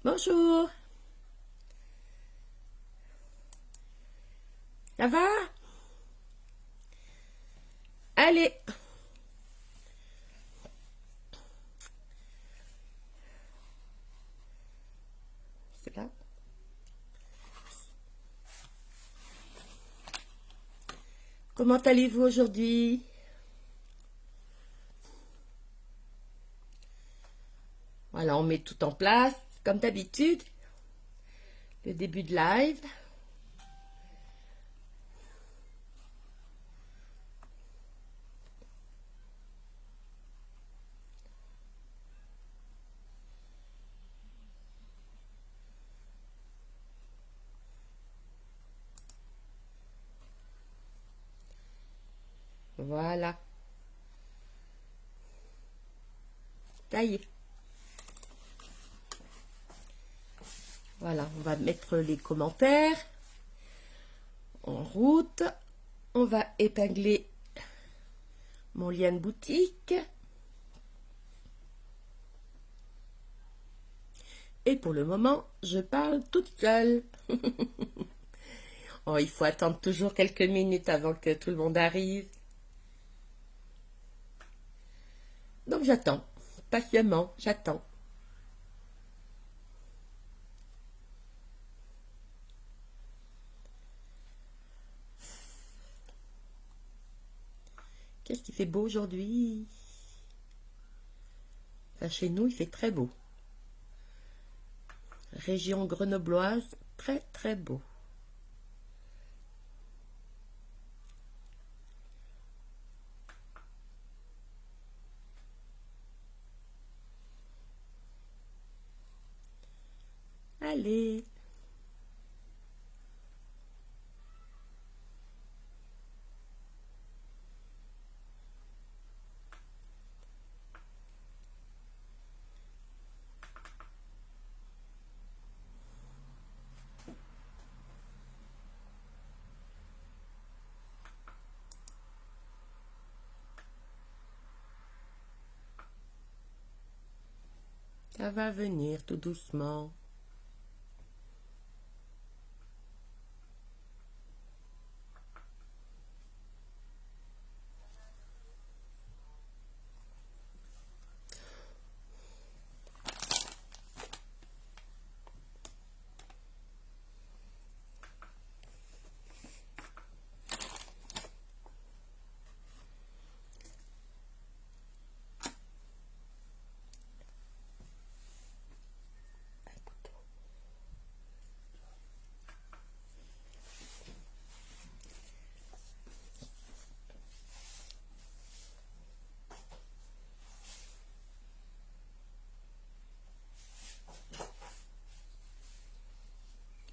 Bonjour, ça va? Allez, c'est là. Comment allez-vous aujourd'hui? Voilà, on met tout en place, comme d'habitude. Le début de live. Voilà, ça y est. Voilà, on va mettre les commentaires en route. On va épingler mon lien de boutique. Et pour le moment, je parle toute seule. Oh, il faut attendre toujours quelques minutes avant que tout le monde arrive. Donc j'attends, patiemment, j'attends. Qu'est-ce qui fait beau aujourd'hui? Enfin, chez nous, il fait très beau. Région grenobloise, très très beau. Allez, ça va venir tout doucement.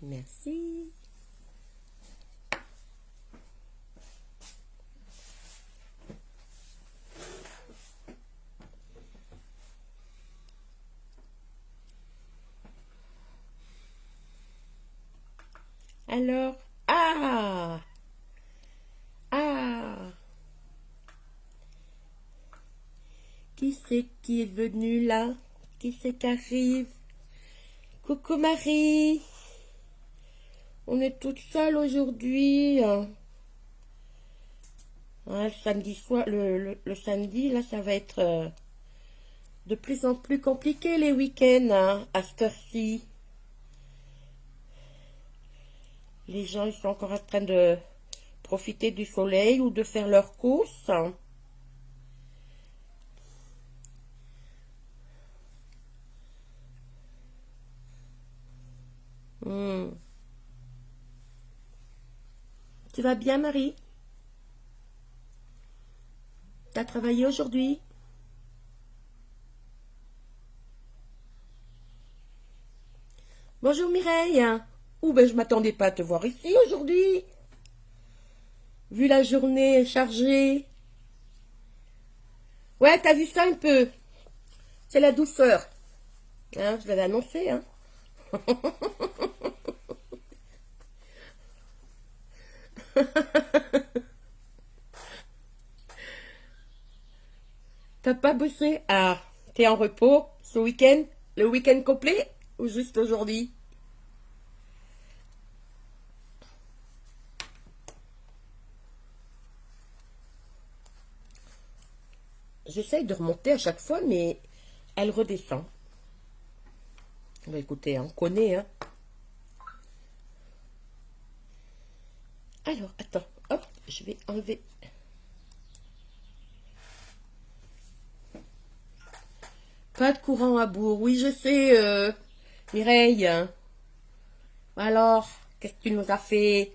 Merci. Alors, ah, qui c'est qui est venu là? Qui c'est qui arrive? Coucou Marie, on est toute seule aujourd'hui. Hein, le samedi soir, le samedi, là, ça va être de plus en plus compliqué les week-ends, hein, à cette heure-ci. Les gens, ils sont encore en train de profiter du soleil ou de faire leurs courses. Hmm. Tu vas bien, Marie? T'as travaillé aujourd'hui? Bonjour Mireille. Ouh, ben je m'attendais pas à te voir ici aujourd'hui. Vu la journée chargée. Ouais, t'as vu ça un peu. C'est la douceur. Hein, je l'avais annoncé, hein. T'as pas bossé? Ah, t'es en repos ce week-end? Le week-end complet? Ou juste aujourd'hui? J'essaye de remonter à chaque fois, mais elle redescend. Bah écoutez, hein, on connaît, hein. Alors, attends, hop, je vais enlever. Pas de courant à bourg. Oui, je sais, Mireille. Alors, qu'est-ce que tu nous as fait?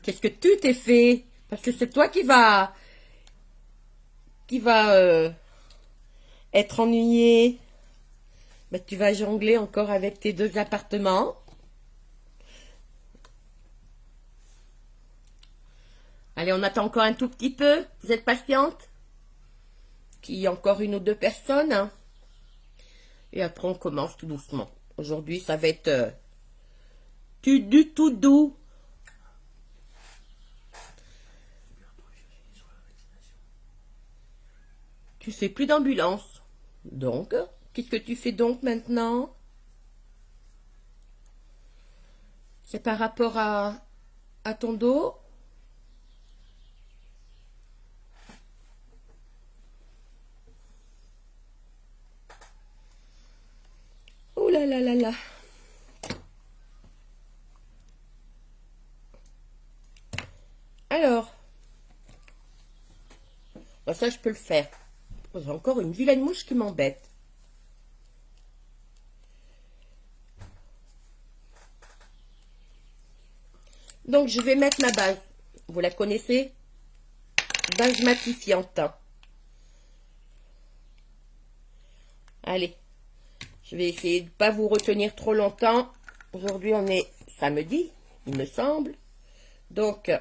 Qu'est-ce que tu t'es fait? Parce que c'est toi qui va être ennuyé. Bah, tu vas jongler encore avec tes deux appartements. Allez, on attend encore un tout petit peu. Vous êtes patiente? Qu'il y ait encore une ou deux personnes, hein. Et après, on commence tout doucement. Aujourd'hui, ça va être du tout doux. Tu fais plus d'ambulance. Donc, qu'est-ce que tu fais donc maintenant? C'est par rapport à ton dos? Oh là là là là. Alors, bah ça je peux le faire. J'ai encore une vilaine mouche qui m'embête. Donc je vais mettre ma base. Vous la connaissez? Base matifiante. Allez, je vais essayer de ne pas vous retenir trop longtemps. Aujourd'hui on est samedi, il me semble. Donc,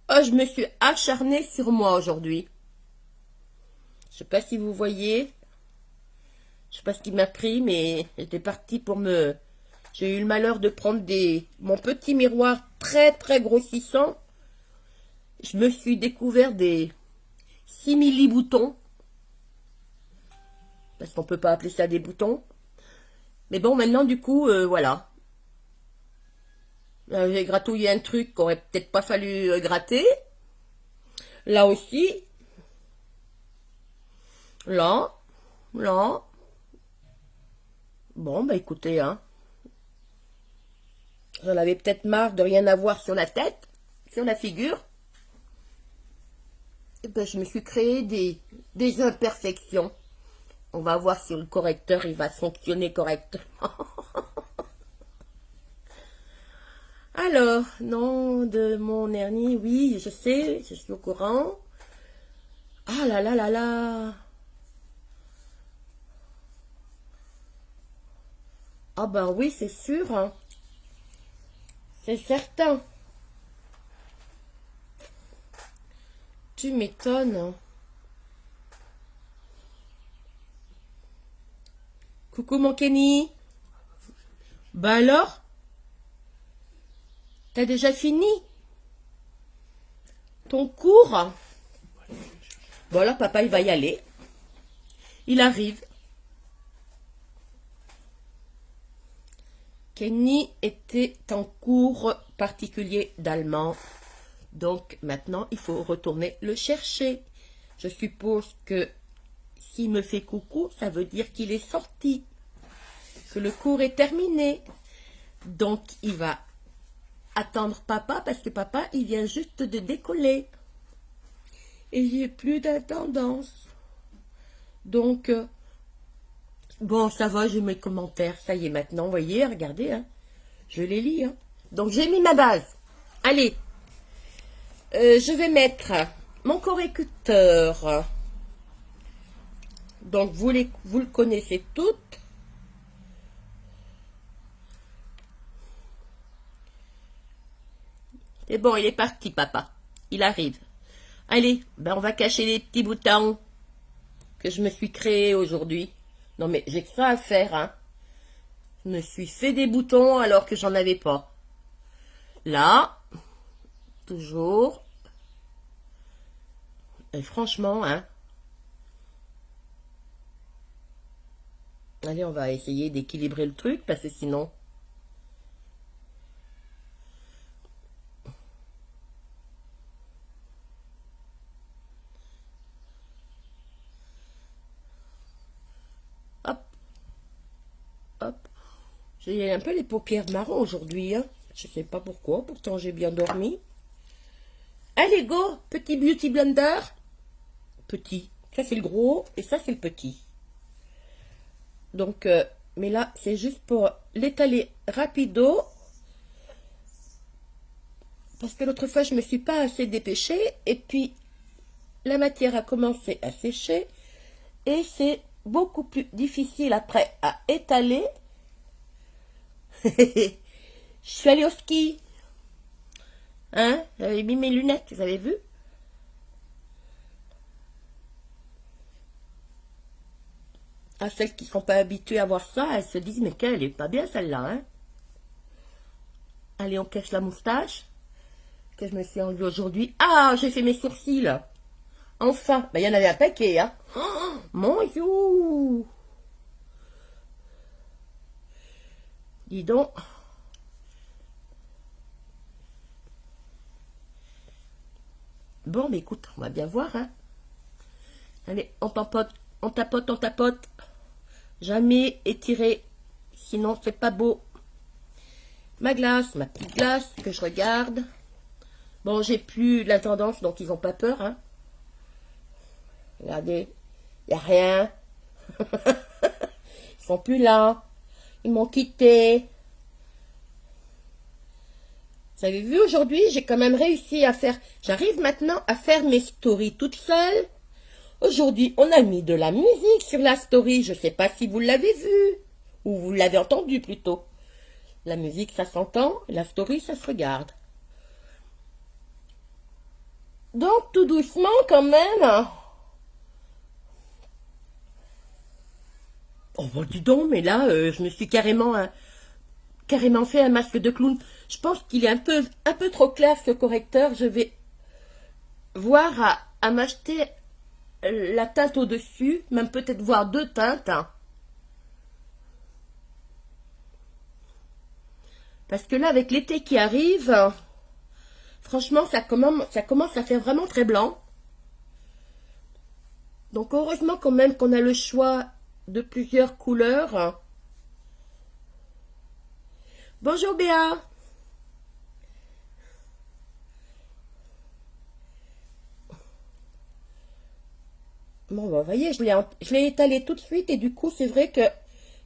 oh, je me suis acharnée sur moi aujourd'hui. Je sais pas si vous voyez. Je sais pas ce qui m'a pris, mais j'étais partie pour me... J'ai eu le malheur de prendre mon petit miroir très très grossissant. Je me suis découvert des simili-boutons. Parce qu'on peut pas appeler ça des boutons. Mais bon, maintenant du coup, voilà. J'ai gratouillé un truc qu'on aurait peut-être pas fallu gratter. Là aussi. Là. Là. Bon, bah écoutez, hein. J'en avais peut-être marre de rien avoir sur la tête, sur la figure. Et ben, je me suis créé des imperfections. On va voir si le correcteur il va fonctionner correctement. Alors, non, de mon hernie, oui, je sais, je suis au courant. Ah là là là là. Ah ben oui, c'est sûr, hein. C'est certain. Tu m'étonnes. Coucou mon Kenny. Ben alors? T'as déjà fini ton cours? Bon alors papa il va y aller. Il arrive. Kenny était en cours particulier d'allemand. Donc maintenant il faut retourner le chercher. Je suppose que s'il me fait coucou, ça veut dire qu'il est sorti. Que le cours est terminé. Donc il va attendre papa parce que papa il vient juste de décoller. Et j'ai plus d'attendance. Donc, bon, ça va, j'ai mes commentaires. Ça y est, maintenant, vous voyez, regardez, hein, je les lis. Hein. Donc, j'ai mis ma base. Allez, je vais mettre mon correcteur. Donc, vous le connaissez toutes. C'est bon, il est parti, papa. Il arrive. Allez, ben on va cacher les petits boutons que je me suis créés aujourd'hui. Non, mais j'ai que ça à faire, hein. Je me suis fait des boutons alors que j'en avais pas. Là, toujours. Et franchement, hein, Allez, on va essayer d'équilibrer le truc parce que sinon... Hop, hop. J'ai un peu les paupières marron aujourd'hui, hein. Je sais pas pourquoi, pourtant j'ai bien dormi. Allez, go, petit beauty blender. Petit. Ça, c'est le gros et ça, c'est le petit. Donc, mais là, c'est juste pour l'étaler rapido. Parce que l'autre fois, je me suis pas assez dépêchée. Et puis, la matière a commencé à sécher. Et c'est beaucoup plus difficile après à étaler. Je suis allée au ski. Hein? J'avais mis mes lunettes, vous avez vu? À celles qui ne sont pas habituées à voir ça, elles se disent, mais qu'elle est pas bien celle-là, hein? Allez, on cache la moustache que je me suis enlevée aujourd'hui. Ah, j'ai fait mes sourcils. Enfin, ben, il y en avait un paquet, hein? Oh, mon Dieu! Dis donc. Bon, mais écoute, on va bien voir, hein? Allez, on tapote, on tapote, on tapote. Jamais étirer, sinon c'est pas beau. Ma glace, ma petite glace que je regarde. Bon, j'ai plus la tendance, donc ils n'ont pas peur, hein. Regardez, il n'y a rien. Ils sont plus là. Ils m'ont quitté. Vous avez vu, aujourd'hui, j'ai quand même réussi à faire... J'arrive maintenant à faire mes stories toute seule. Aujourd'hui, on a mis de la musique sur la story. Je ne sais pas si vous l'avez vu. Ou vous l'avez entendu plutôt. La musique, ça s'entend. La story, ça se regarde. Donc, tout doucement, quand même. Oh, bon, dis donc, mais là, je me suis carrément fait un masque de clown. Je pense qu'il est un peu trop clair, ce correcteur. Je vais voir à m'acheter la teinte au-dessus, même peut-être voir deux teintes. Hein. Parce que là, avec l'été qui arrive, franchement, ça commence à faire vraiment très blanc. Donc, heureusement quand même qu'on a le choix de plusieurs couleurs. Bonjour Béa. Bon, bah, vous voyez, je l'ai étalé tout de suite et du coup, c'est vrai que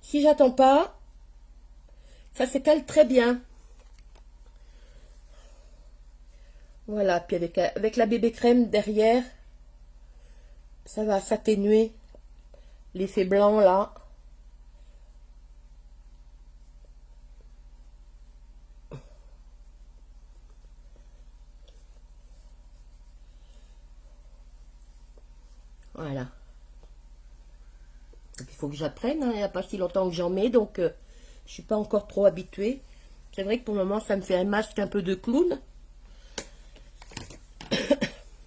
si j'attends pas, ça s'étale très bien. Voilà, puis avec la bébé crème derrière, ça va s'atténuer l'effet blanc là. Voilà. Donc, il faut que j'apprenne, hein, il n'y a pas si longtemps que j'en mets, donc je suis pas encore trop habituée. C'est vrai que pour le moment, ça me fait un masque un peu de clown.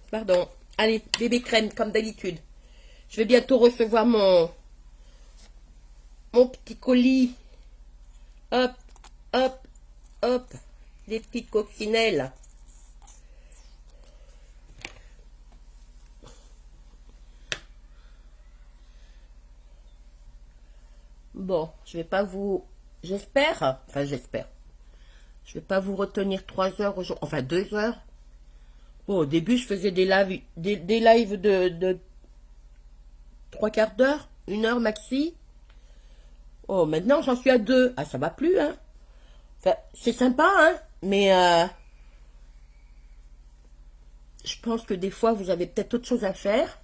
Pardon. Allez, bébé crème, comme d'habitude. Je vais bientôt recevoir mon petit colis. Hop, hop, hop. Des petites coccinelles. Bon, je vais pas vous... J'espère. Enfin, j'espère. Je vais pas vous retenir 3 heures aujourd'hui. Enfin, 2 heures. Bon, au début, je faisais des lives de 3/4 d'heure, 1 heure maxi. Oh, maintenant, j'en suis à 2. Ah, ça va plus, hein. Enfin, c'est sympa, hein. Mais je pense que des fois, vous avez peut-être autre chose à faire.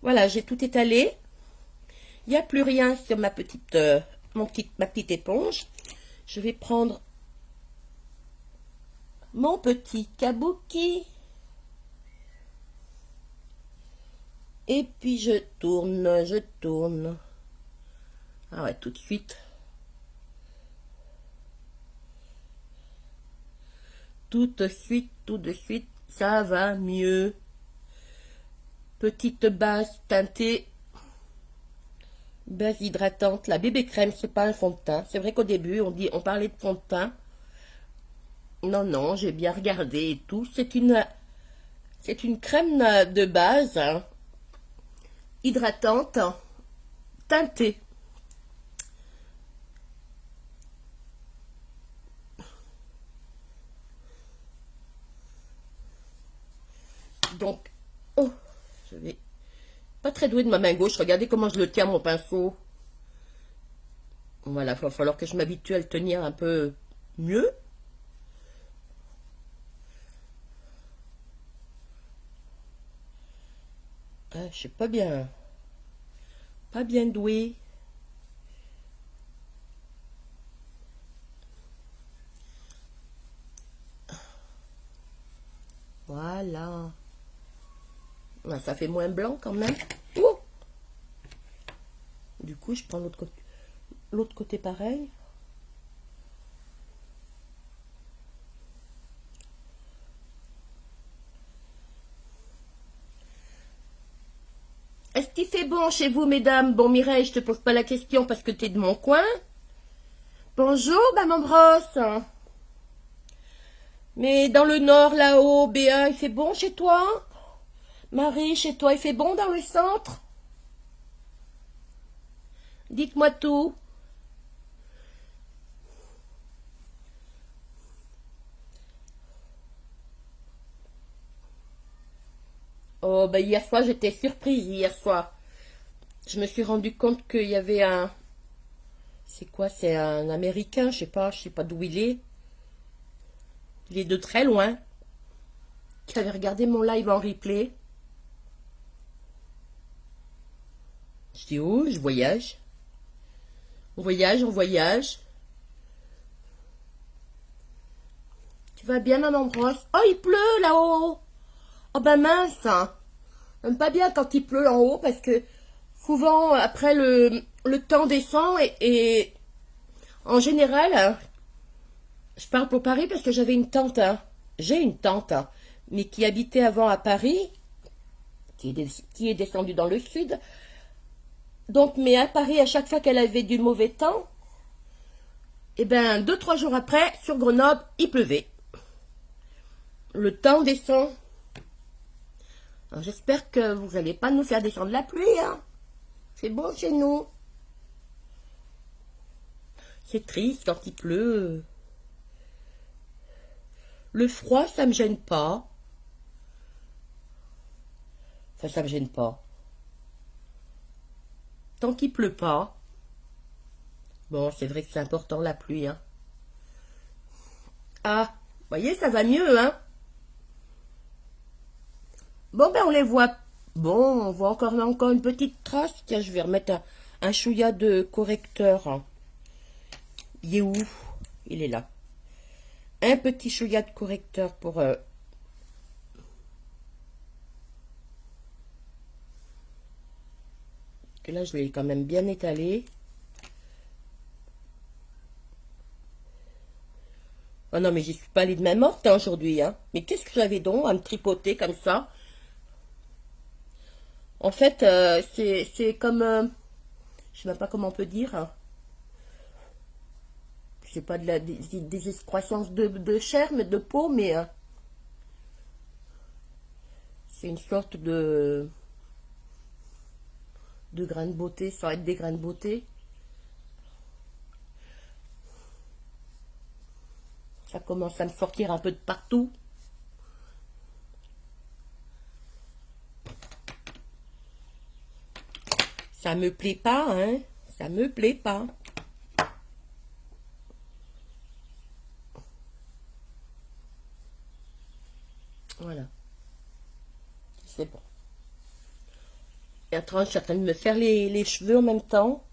Voilà, j'ai tout étalé. Il n'y a plus rien sur ma petite éponge. Je vais prendre mon petit kabuki. Et puis je tourne, je tourne. Ah ouais, tout de suite. Tout de suite, ça va mieux. Petite base teintée Base hydratante, la bébé crème, c'est pas un fond de teint. C'est vrai qu'au début, on parlait de fond de teint. Non, non, j'ai bien regardé et tout. C'est une crème de base, hein, hydratante, teintée. Donc, oh, je vais pas très douée de ma main gauche. Regardez comment je le tiens, mon pinceau. Voilà, il va falloir que je m'habitue à le tenir un peu mieux. Ah, je suis pas bien douée. Voilà. Ah, ça fait moins blanc quand même. Oh, du coup, je prends l'autre côté pareil. Est-ce qu'il fait bon chez vous, mesdames? Bon, Mireille, je te pose pas la question parce que tu es de mon coin. Bonjour, maman brosse. Mais dans le nord, là-haut, Béa, il fait bon chez toi? Marie, chez toi, il fait bon dans le centre? Dites-moi tout. Oh, ben hier soir, j'étais surprise hier soir. Je me suis rendu compte qu'il y avait un... C'est quoi? C'est un Américain, je sais pas d'où il est. Il est de très loin. Qui avait regardé mon live en replay. Je dis, oh, je voyage. On voyage, on voyage. Tu vas bien, maman brosse? Oh, il pleut là-haut. Oh, ben mince. J'aime pas bien quand il pleut en haut parce que souvent, après, le temps descend et en général, hein, je parle pour Paris parce que j'avais une tante. Hein. J'ai une tante, hein, mais qui habitait avant à Paris, qui est descendue dans le sud. Donc, mais à Paris, à chaque fois qu'elle avait du mauvais temps, et ben 2-3 jours après, sur Grenoble, il pleuvait. Le temps descend. J'espère que vous n'allez pas nous faire descendre la pluie. Hein. C'est bon chez nous. C'est triste quand il pleut. Le froid, ça me gêne pas. Enfin, ça me gêne pas. Tant qu'il pleut pas. Bon, c'est vrai que c'est important la pluie. Hein. Ah, vous voyez, ça va mieux, hein. Bon, ben on les voit. Bon, on voit encore une petite trace. Tiens, je vais remettre un chouïa de correcteur. Hein. Il est où? Il est là. Un petit chouïa de correcteur pour... que là, je l'ai quand même bien étalé. Oh non, mais j'y suis pas allée de main morte hein, aujourd'hui. Hein. Mais qu'est-ce que j'avais donc à me tripoter comme ça? En fait, c'est comme... je sais même pas comment on peut dire. Hein. C'est pas de des excroissances de chair, mais de peau, mais... c'est une sorte de grains de beauté, sans être des grains de beauté. Ça commence à me sortir un peu de partout. Ça me plaît pas, hein. Ça me plaît pas. Voilà. C'est bon. Et attends, je suis en train de me faire les cheveux en même temps.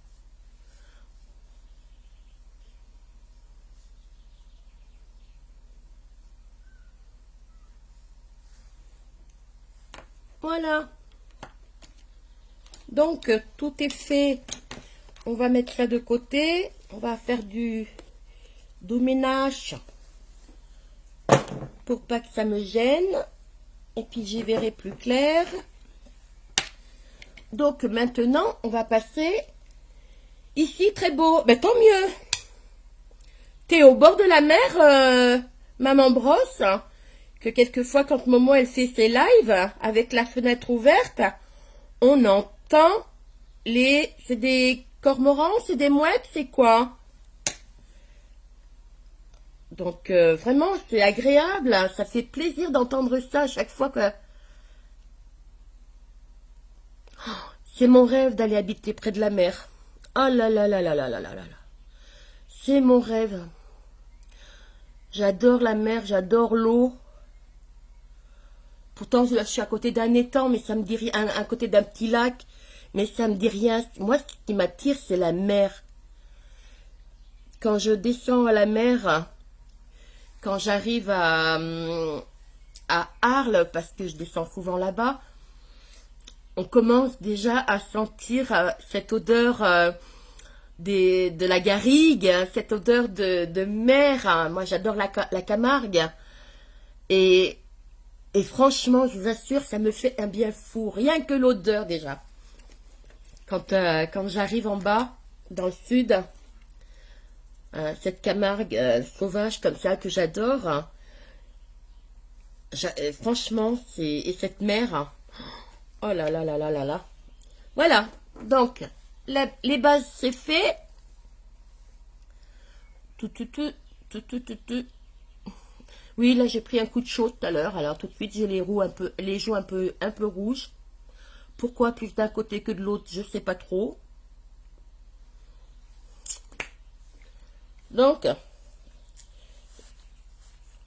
Voilà. Donc, tout est fait. On va mettre ça de côté. On va faire du ménage pour pas que ça me gêne. Et puis, j'y verrai plus clair. Donc, maintenant, on va passer Ici, très beau. Ben, tant mieux. T'es au bord de la mer, maman Brosse, hein, que quelquefois, quand Momo, elle fait ses lives, avec la fenêtre ouverte, on entend les... C'est des cormorans, c'est des mouettes, c'est quoi? Donc, vraiment, c'est agréable, hein, ça fait plaisir d'entendre ça à chaque fois que... C'est mon rêve d'aller habiter près de la mer. Oh là là là là là là là là là. C'est mon rêve. J'adore la mer, j'adore l'eau. Pourtant, je suis à côté d'un étang, mais ça me dit rien, à côté d'un petit lac, mais ça me dit rien. Moi, ce qui m'attire, c'est la mer. Quand je descends à la mer, quand j'arrive à Arles, parce que je descends souvent là-bas, on commence déjà à sentir cette odeur de la garrigue, hein, cette odeur de mer. Hein. Moi, j'adore la Camargue. Et, et franchement, je vous assure, ça me fait un bien fou. Rien que l'odeur déjà. Quand j'arrive en bas, dans le sud, cette Camargue sauvage comme ça que j'adore, hein, franchement, et cette mer, hein, oh là là là là là là. Voilà, donc, les bases, c'est fait. Tout, tout, tout, tout, tout, tout, tout. Oui, là, j'ai pris un coup de chaud tout à l'heure. Alors, tout de suite, j'ai les joues un peu rouges. Pourquoi plus d'un côté que de l'autre, je sais pas trop. Donc,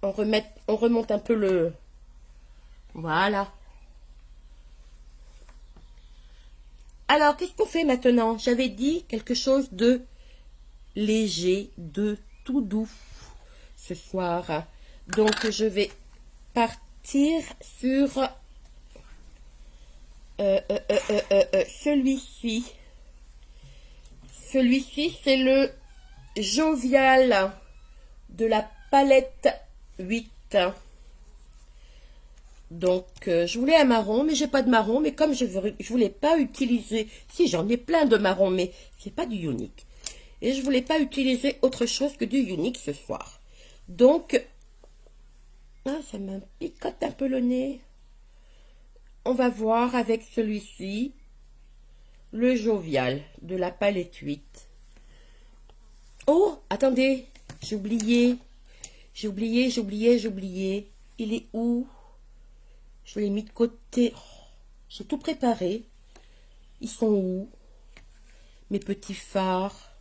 on remonte un peu le... Voilà. Alors, qu'est-ce qu'on fait maintenant? J'avais dit quelque chose de léger, de tout doux ce soir. Donc, je vais partir sur celui-ci. Celui-ci, c'est le Jovial de la palette 8. Donc, je voulais un marron, mais j'ai pas de marron. Mais comme je voulais pas utiliser... Si, j'en ai plein de marrons, mais c'est pas du unique. Et je voulais pas utiliser autre chose que du unique ce soir. Donc, ah, ça me picote un peu le nez. On va voir avec celui-ci, le Jovial de la palette 8. Oh, attendez, j'ai oublié. J'ai oublié. Il est où? Je l'ai mis de côté. Oh, j'ai tout préparé. Ils sont où? Mes petits fards.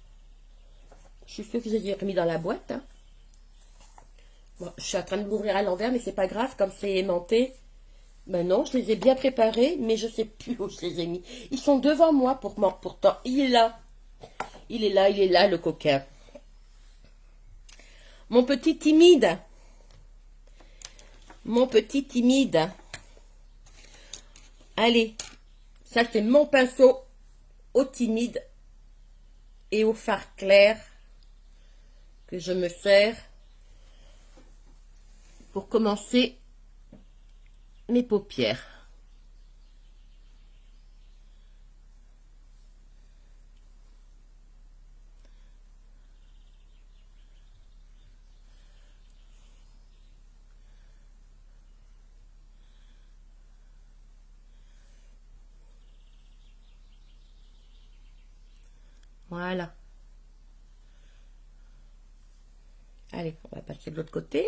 Je suis sûre que je les ai remis dans la boîte. Hein. Bon, je suis en train de l'ouvrir à l'envers, mais c'est pas grave, comme c'est aimanté. Ben non, je les ai bien préparés, mais je sais plus où je les ai mis. Ils sont devant moi pourtant. Il est là. Il est là, le coquin. Mon petit timide. Mon petit timide. Allez, ça c'est mon pinceau au timide et au fard clair que je me sers pour commencer mes paupières. Voilà. Allez, on va passer de l'autre côté.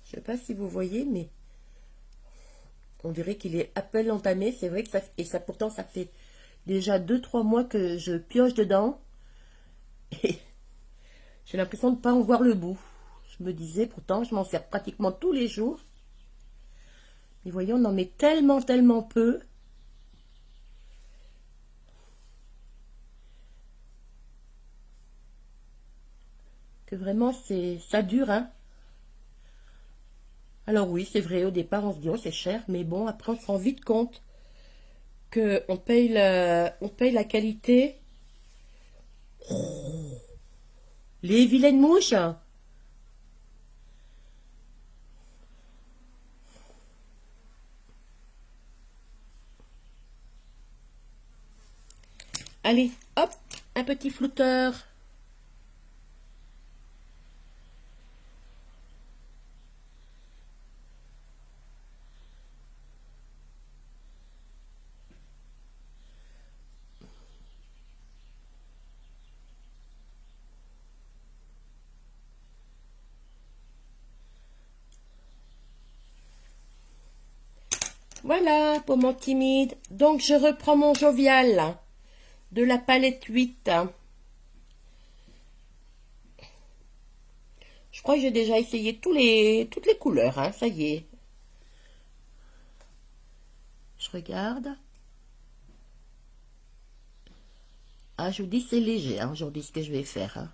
Je sais pas si vous voyez, mais on dirait qu'il est à peine entamé. C'est vrai que pourtant, ça fait déjà 2-3 mois que je pioche dedans. Et j'ai l'impression de ne pas en voir le bout. Je me disais, pourtant, je m'en sers pratiquement tous les jours. Mais voyez, on en met tellement, tellement peu. Que vraiment, ça dure, hein. Alors oui, c'est vrai, au départ, on se dit, oh, c'est cher. Mais bon, après, on se rend vite compte qu'on paye la qualité. Oh, les vilaines mouches. Allez, hop, un petit flouteur. Voilà pour mon timide. Donc je reprends mon jovial de la palette 8. Je crois que j'ai déjà essayé toutes les couleurs, hein, ça y est. Je regarde. Ah, je vous dis, c'est léger, hein, aujourd'hui, ce que je vais faire. Hein.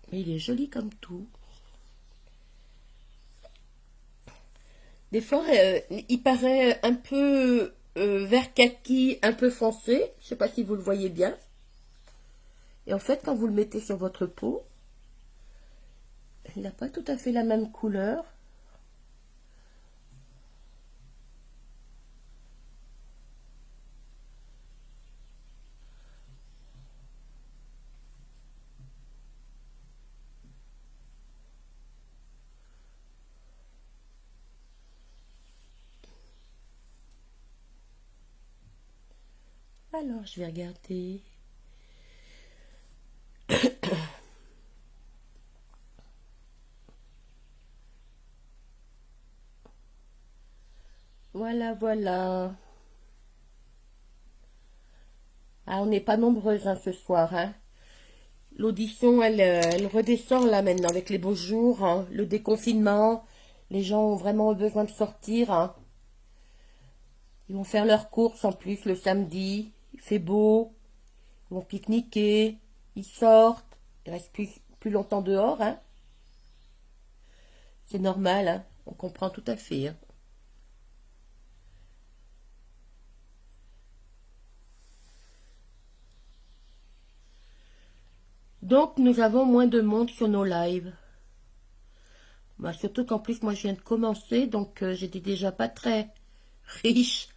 Mais il est joli comme tout. Des fois, il paraît un peu vert kaki, un peu foncé. Je sais pas si vous le voyez bien. Et en fait, quand vous le mettez sur votre peau, il n'a pas tout à fait la même couleur. Alors, je vais regarder. Voilà, voilà. Ah, on n'est pas nombreuses hein, ce soir. Hein. L'audition, elle redescend là maintenant avec les beaux jours, hein, le déconfinement. Les gens ont vraiment besoin de sortir. Hein. Ils vont faire leurs courses en plus le samedi. Il fait beau. Ils vont pique-niquer. Ils sortent. Ils restent plus longtemps dehors. Hein. C'est normal. Hein. On comprend tout à fait. Hein. Donc, nous avons moins de monde sur nos lives. Bah, surtout qu'en plus, moi, je viens de commencer, donc j'étais déjà pas très riche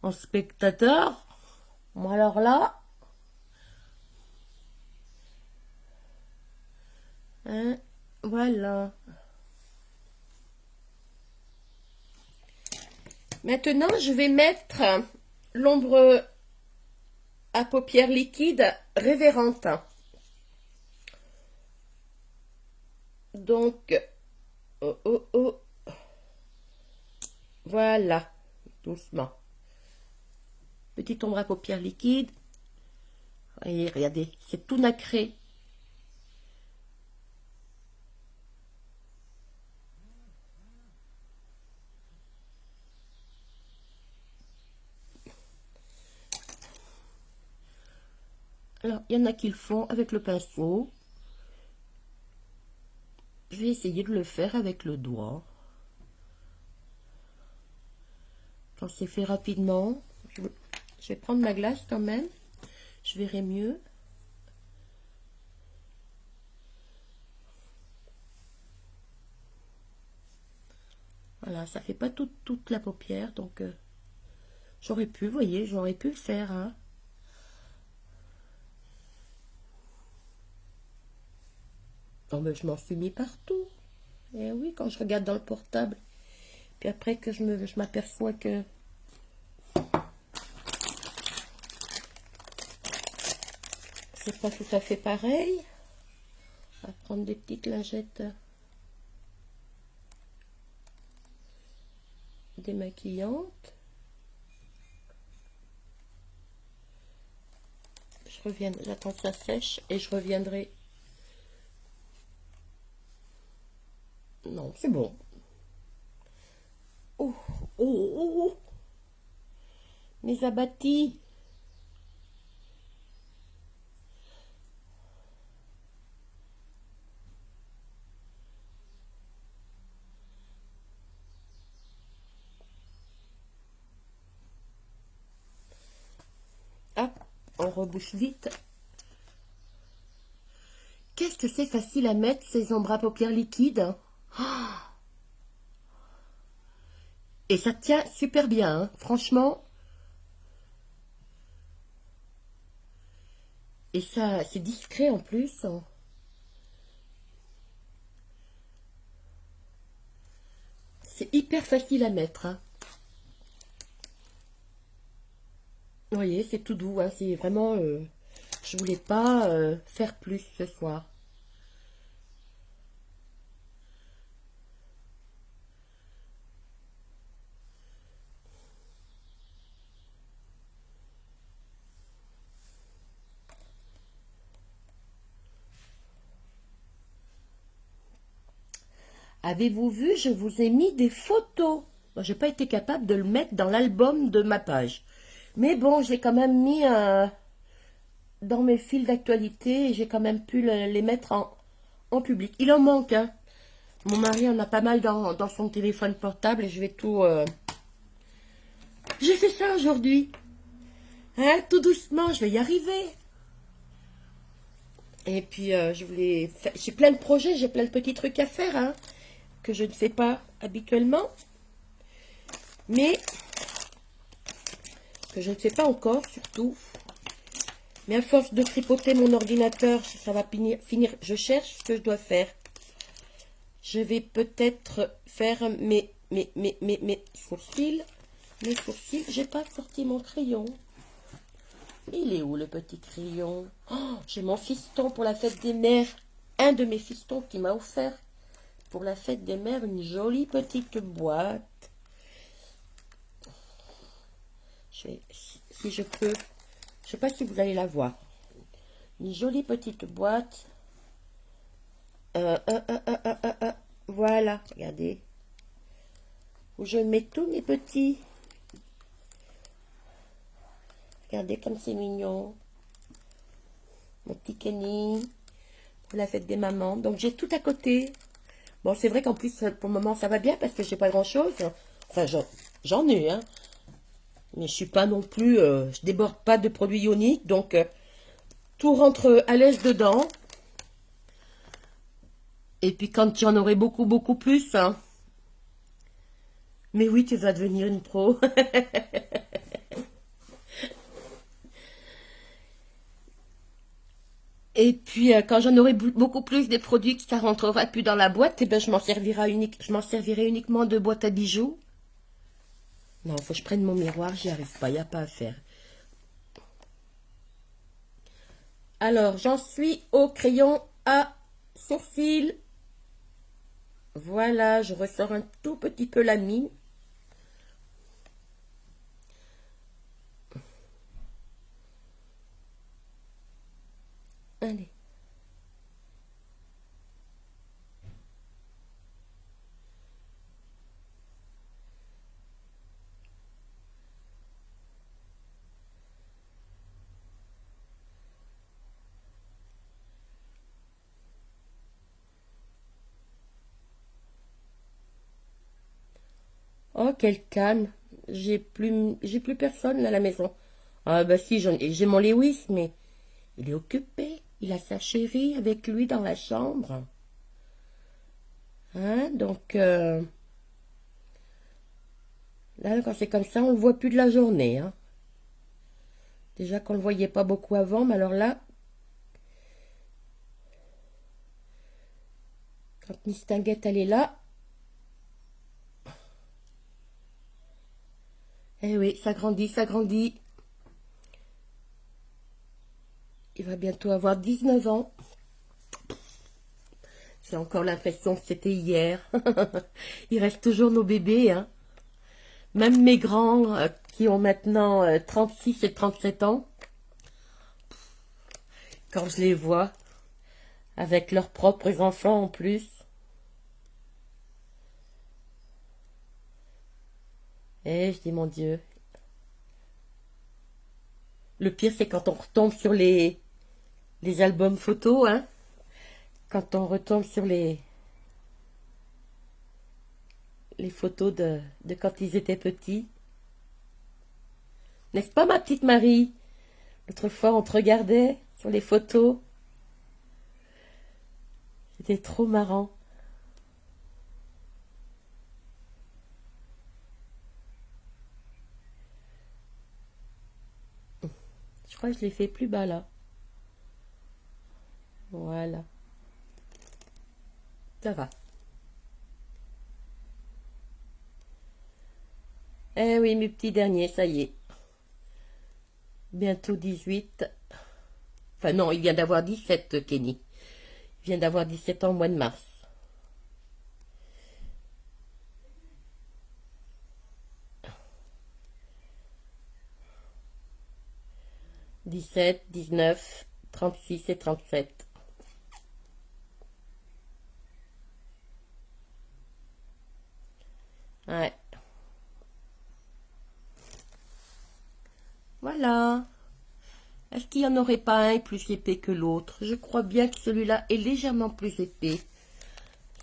en spectateurs. Moi, alors là, hein, voilà. Maintenant, je vais mettre l'ombre à paupières liquides révérente. Donc, oh, oh, oh, voilà, doucement. Petite ombre à paupières liquides. Et regardez, c'est tout nacré. Alors, il y en a qui le font avec le pinceau. Je vais essayer de le faire avec le doigt. Quand c'est fait rapidement, je vais prendre ma glace quand même. Je verrai mieux. Voilà, ça fait pas toute la paupière, donc j'aurais pu, vous voyez, j'aurais pu le faire. Hein. Non, mais je m'en suis mis partout. Et oui, quand je regarde dans le portable, puis après que je m'aperçois que c'est pas tout à fait pareil. On va prendre des petites lingettes démaquillantes. Je reviens, j'attends que ça sèche et je reviendrai. Non, c'est bon. Oh, oh, oh, oh. Mes abattis. rebouche vite. Qu'est-ce que c'est facile à mettre, ces ombres à paupières liquides. Et ça tient super bien, hein, franchement. Et ça, c'est discret en plus. C'est hyper facile à mettre, hein. Vous voyez, c'est tout doux, hein, c'est vraiment... je voulais pas faire plus ce soir. Avez-vous vu, je vous ai mis des photos. Moi, j'ai pas été capable de le mettre dans l'album de ma page. Mais bon, j'ai quand même mis dans mes fils d'actualité et j'ai quand même pu les mettre en public. Il en manque, hein. Mon mari en a pas mal dans son téléphone portable et je vais tout... J'ai fait ça aujourd'hui. Hein, tout doucement, je vais y arriver. Et puis, je voulais... J'ai plein de projets, j'ai plein de petits trucs à faire, hein, que je ne fais pas habituellement. Mais que je ne fais pas encore, surtout. Mais à force de tripoter mon ordinateur, ça va finir. Je cherche ce que je dois faire. Je vais peut-être faire mes sourcils. Mes sourcils. J'ai pas sorti mon crayon. Il est où le petit crayon? Oh, j'ai mon fiston pour la fête des mères. Un de mes fistons qui m'a offert pour la fête des mères une jolie petite boîte. Si je peux, je sais pas si vous allez la voir. Une jolie petite boîte. Voilà, regardez. Où je mets tous mes petits. Regardez comme c'est mignon. Mon petit Kenny. Pour la fête des mamans. Donc j'ai tout à côté. Bon, c'est vrai qu'en plus, pour le moment, ça va bien parce que j'ai pas grand-chose. Enfin, j'en ai, hein. Mais je suis pas non plus... je déborde pas de produits ioniques. Donc, tout rentre à l'aise dedans. Et puis, quand j'en aurai beaucoup, beaucoup plus... Hein. Mais oui, tu vas devenir une pro. Et puis, quand j'en aurai beaucoup plus des produits que ça rentrera plus dans la boîte, eh ben, je m'en servirai uniquement de boîte à bijoux. Non, faut que je prenne mon miroir, j'y arrive pas, il n'y a pas à faire. Alors, j'en suis au crayon à sourcils. Voilà, je ressors un tout petit peu la mine. Allez. Oh, quel calme. J'ai plus personne à la maison. Ah bah si, j'ai mon Lewis, mais il est occupé. Il a sa chérie avec lui dans la chambre. Hein, donc, là, quand c'est comme ça, on le voit plus de la journée. Hein. Déjà qu'on le voyait pas beaucoup avant, mais alors là, quand Miss Tinguette, elle est là, eh oui, ça grandit, ça grandit. Il va bientôt avoir 19 ans. J'ai encore l'impression que c'était hier. Il reste toujours nos bébés, hein. Même mes grands, qui ont maintenant 36 et 37 ans, quand je les vois, avec leurs propres enfants en plus. Et je dis, mon Dieu. Le pire, c'est quand on retombe sur les albums photos, hein. Quand on retombe sur les photos de quand ils étaient petits. N'est-ce pas, ma petite Marie? L'autre fois, on te regardait sur les photos. C'était trop marrant. Je crois que je l'ai fait plus bas là. Voilà. Ça va. Eh oui, mes petits derniers, ça y est. Bientôt 18. Enfin non, il vient d'avoir 17, Kenny. Il vient d'avoir 17 ans au mois de mars. 17, 19, 36 et 37. Ouais. Voilà. Est-ce qu'il n'y en aurait pas un plus épais que l'autre? Je crois bien que celui-là est légèrement plus épais.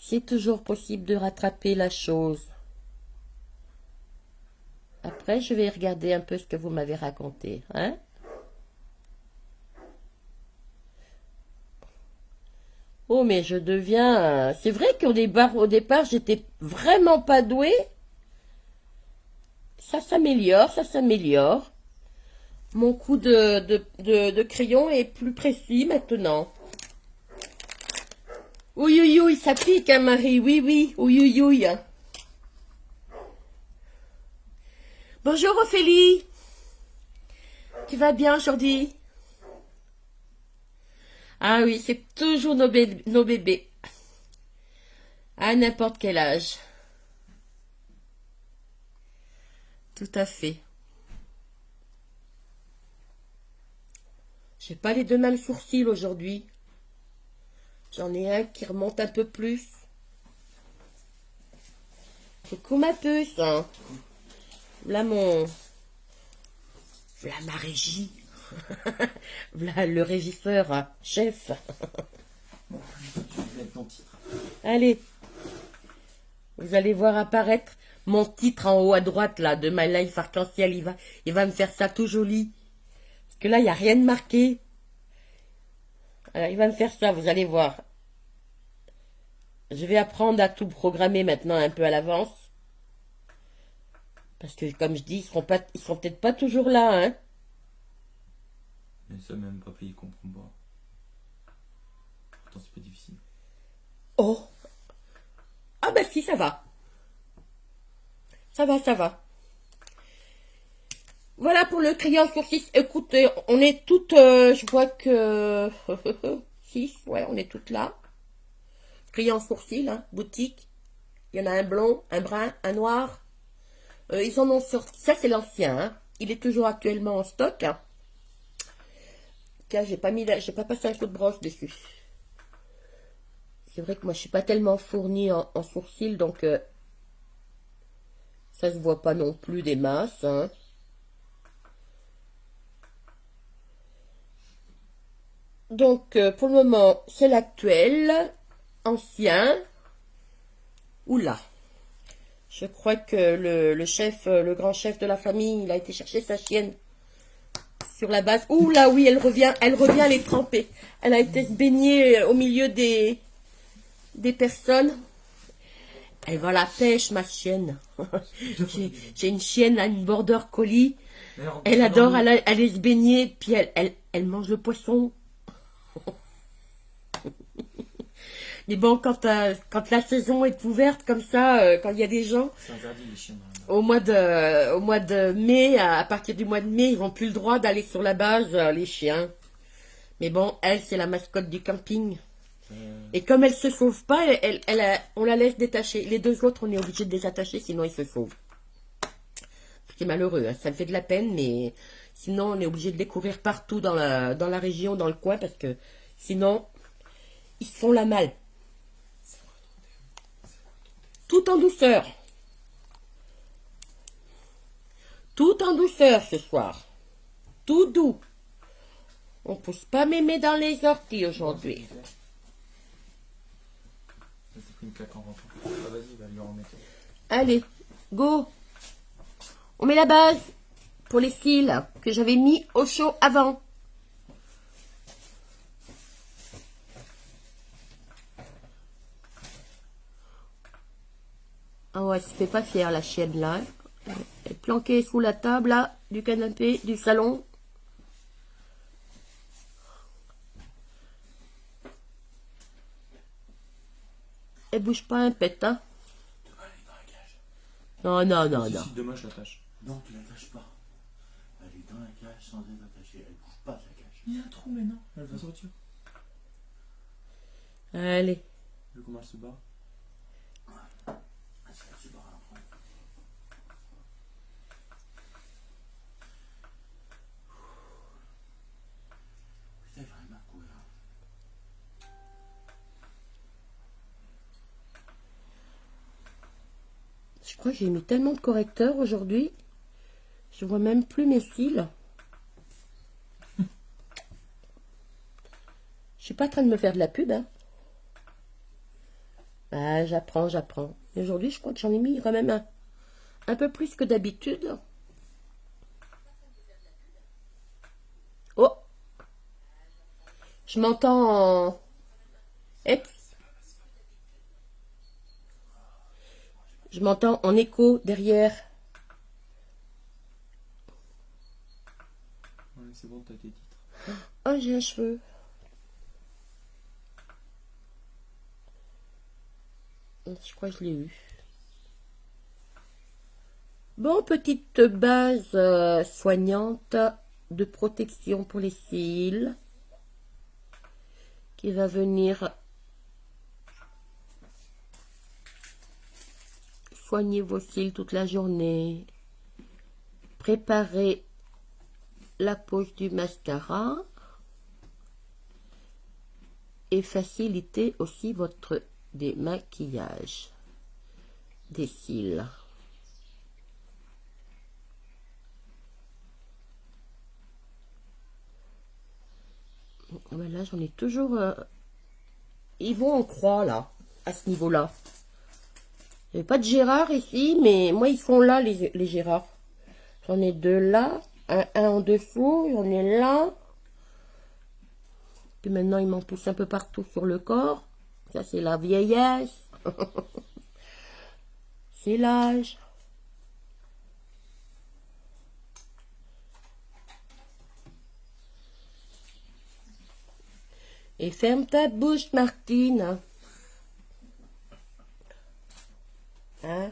C'est toujours possible de rattraper la chose. Après, je vais regarder un peu ce que vous m'avez raconté, hein? Oh, mais je deviens... C'est vrai qu'au départ, j'étais vraiment pas douée. Ça s'améliore, ça s'améliore. Mon coup de crayon est plus précis maintenant. Oui, oui, oui, ça pique, hein, Marie. Oui, oui, oui, oui, oui. Bonjour, Ophélie. Tu vas bien aujourd'hui? Ah oui, c'est toujours nos bébés. À n'importe quel âge. Tout à fait. J'ai pas les deux mêmes sourcils aujourd'hui. J'en ai un qui remonte un peu plus. Coucou ma puce. Hein. Voilà voilà ma régie. Voilà le régisseur, hein, chef. Allez. Vous allez voir apparaître mon titre en haut à droite là de My Life Arc-en-Ciel. Il va me faire ça tout joli. Parce que là, il n'y a rien de marqué. Alors, il va me faire ça, vous allez voir. Je vais apprendre à tout programmer maintenant un peu à l'avance. Parce que, comme je dis, ils seront peut-être pas toujours là, hein. Mais ça, même papa, il comprend pas. Pourtant, c'est pas difficile. Oh! Ah ben si, ça va. Ça va, ça va. Voilà pour le crayon sur 6. Écoutez, on est toutes, je vois que 6, ouais, on est toutes là. Crayon sourcil, hein, boutique. Il y en a un blond, un brun, un noir. Ils en ont sorti. Ça, c'est l'ancien, hein. Il est toujours actuellement en stock. Hein. Tiens, j'ai pas passé un coup de brosse dessus. C'est vrai que moi, je suis pas tellement fournie en sourcils, donc ça se voit pas non plus des masses, hein. Donc, pour le moment, c'est l'actuel, ancien. Oula. Je crois que le chef, le grand chef de la famille, il a été chercher sa chienne sur la base. Oula, oui, elle revient les tremper. Elle a été se baigner au milieu des personnes. Elle va à la pêche, ma chienne. J'ai une chienne, une border collie. Elle adore aller se baigner, puis elle mange le poisson. Mais bon, quand la saison est ouverte comme ça, quand il y a des gens, c'est interdit les chiens. au mois de mai, à partir du mois de mai, ils n'ont plus le droit d'aller sur la base, les chiens. Mais bon, elle, c'est la mascotte du camping. Et comme elle se sauve pas, on la laisse détacher. Les deux autres, on est obligé de les attacher, sinon ils se sauvent. C'est malheureux, hein. Ça me fait de la peine, mais sinon on est obligé de les courir partout dans la région, dans le coin, parce que sinon, ils se font la malle. Tout en douceur. Tout en douceur ce soir. Tout doux. On pousse pas mémé dans les orties aujourd'hui. Ça s'est pris une claque en rentrant. Ah, vas-y, va lui en remettre. Allez, go. On met la base pour les fils que j'avais mis au chaud avant. Ah ouais, elle se fait pas fière, la chienne, là. Elle est planquée sous la table, là, du canapé, du salon. Elle bouge pas un pet, hein. Demain, elle est dans la cage. Non, non, non, Si, non. si, demain, je l'attache. Non, tu l'attaches pas. Elle est dans la cage sans être attachée. Elle bouge pas de la cage. Il y a un trou maintenant. Elle va sortir. Allez. Vu comment elle se barre. Ah, c'est là, tu vas la prendre. Putain, j'en ai marre de courir. Je crois que j'ai mis tellement de correcteurs aujourd'hui. Je vois même plus mes cils. Je suis pas en train de me faire de la pub, hein. Bah, j'apprends. Et aujourd'hui, je crois que j'en ai mis quand même un peu plus que d'habitude. Oh! Je m'entends en... Eps. Je m'entends en écho derrière. Ouais, c'est bon, t'as tes titres. Oh, j'ai un cheveu. Je crois que je l'ai eu. Bon, petite base soignante de protection pour les cils qui va venir soigner vos cils toute la journée, préparer la pose du mascara et faciliter aussi votre démaquillage des cils. Là, j'en ai toujours... Ils vont en croix, là, à ce niveau-là. Il n'y a pas de Gérard ici, mais moi, ils sont là, les Gérards. J'en ai deux là, un en dessous, j'en ai là. Puis maintenant, ils m'en poussent un peu partout sur le corps. Ça, c'est la vieillesse. C'est l'âge. Et ferme ta bouche, Martine. Hein?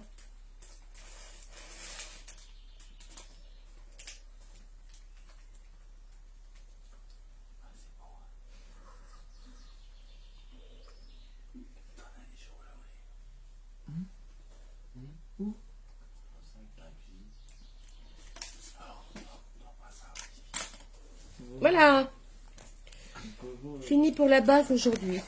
Voilà. Fini pour la base aujourd'hui.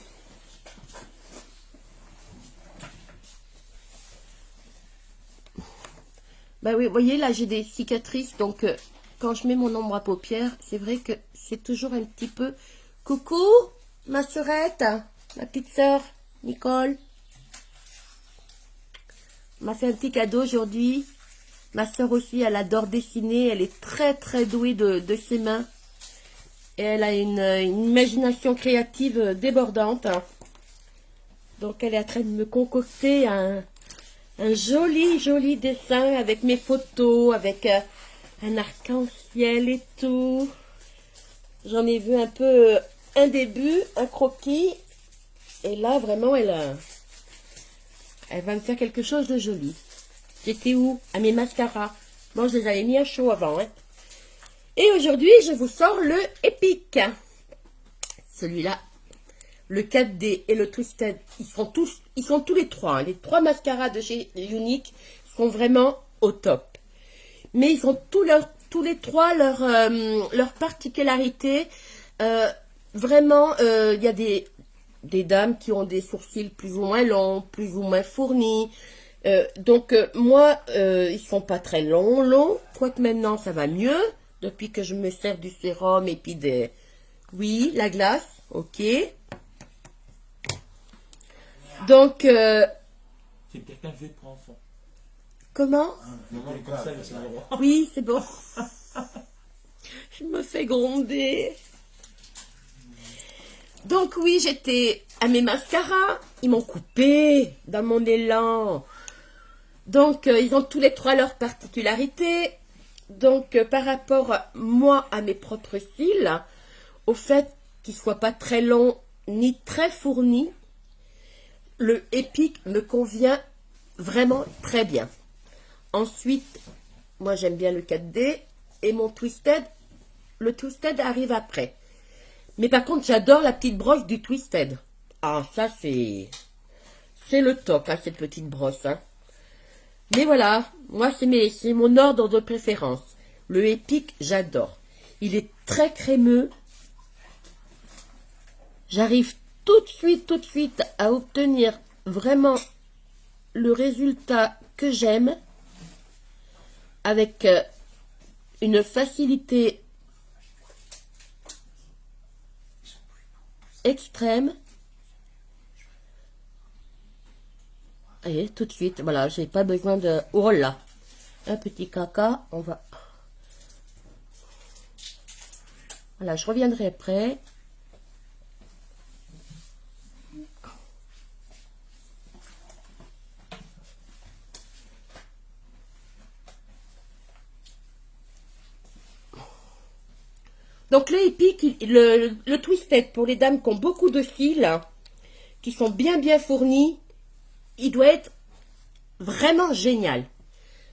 Bah oui, vous voyez, là, j'ai des cicatrices. Donc, quand je mets mon ombre à paupières, c'est vrai que c'est toujours un petit peu... Coucou, ma sœurette, ma petite sœur, Nicole. M'a fait un petit cadeau aujourd'hui. Ma sœur aussi, elle adore dessiner. Elle est très, très douée de ses mains. Et elle a une imagination créative débordante. Donc, elle est en train de me concocter un joli dessin avec mes photos, avec un arc-en-ciel et tout. J'en ai vu un peu un début, un croquis. Et là, vraiment, elle va me faire quelque chose de joli. J'étais où? À mes mascaras. Bon, je les avais mis à chaud avant, hein. Et aujourd'hui, je vous sors le Epic. Celui-là, le 4D et le Twisted, ils sont tous les trois. Hein. Les trois mascaras de chez Unique sont vraiment au top. Mais ils ont tous les trois leur particularité. Vraiment, il y a des dames qui ont des sourcils plus ou moins longs, plus ou moins fournis. Donc, moi, ils sont pas très longs. Quoique maintenant, ça va mieux. Depuis que je me sers du sérum et puis des... Oui, la glace, ok. Donc... C'est quelqu'un fait pour enfants. Comment? Maman, comme ça, avec son miroir. Oui, c'est bon. Je me fais gronder. Donc oui, j'étais à mes mascaras. Ils m'ont coupé dans mon élan. Donc, ils ont tous les trois leurs particularités. Donc, par rapport, moi, à mes propres cils, au fait qu'ils ne soient pas très longs ni très fournis, le Epic me convient vraiment très bien. Ensuite, moi, j'aime bien le 4D et mon Twisted, le Twisted arrive après. Mais par contre, j'adore la petite broche du Twisted. Ah, ça, c'est le top, hein, cette petite brosse. Hein. Mais voilà, moi, c'est mon ordre de préférence. Le Epic, j'adore. Il est très crémeux. J'arrive tout de suite à obtenir vraiment le résultat que j'aime avec une facilité extrême. Et tout de suite, voilà, j'ai pas besoin de... Oh là, un petit caca, on va... Voilà, je reviendrai après. Donc le Epic, le Twisted pour les dames qui ont beaucoup de fils, qui sont bien fournis, il doit être vraiment génial.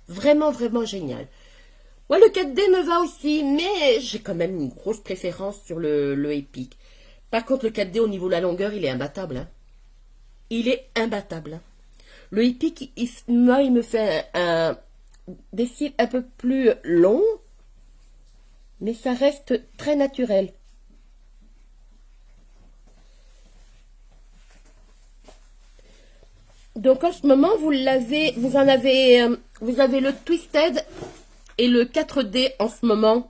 Vraiment génial. Moi, le 4D me va aussi, mais j'ai quand même une grosse préférence sur le Epic. Par contre, le 4D, au niveau de la longueur, il est imbattable. Hein. Il est imbattable. Hein. Le Epic, moi, il me fait des cils un peu plus longs, mais ça reste très naturel. Donc en ce moment, vous avez le Twisted et le 4D en ce moment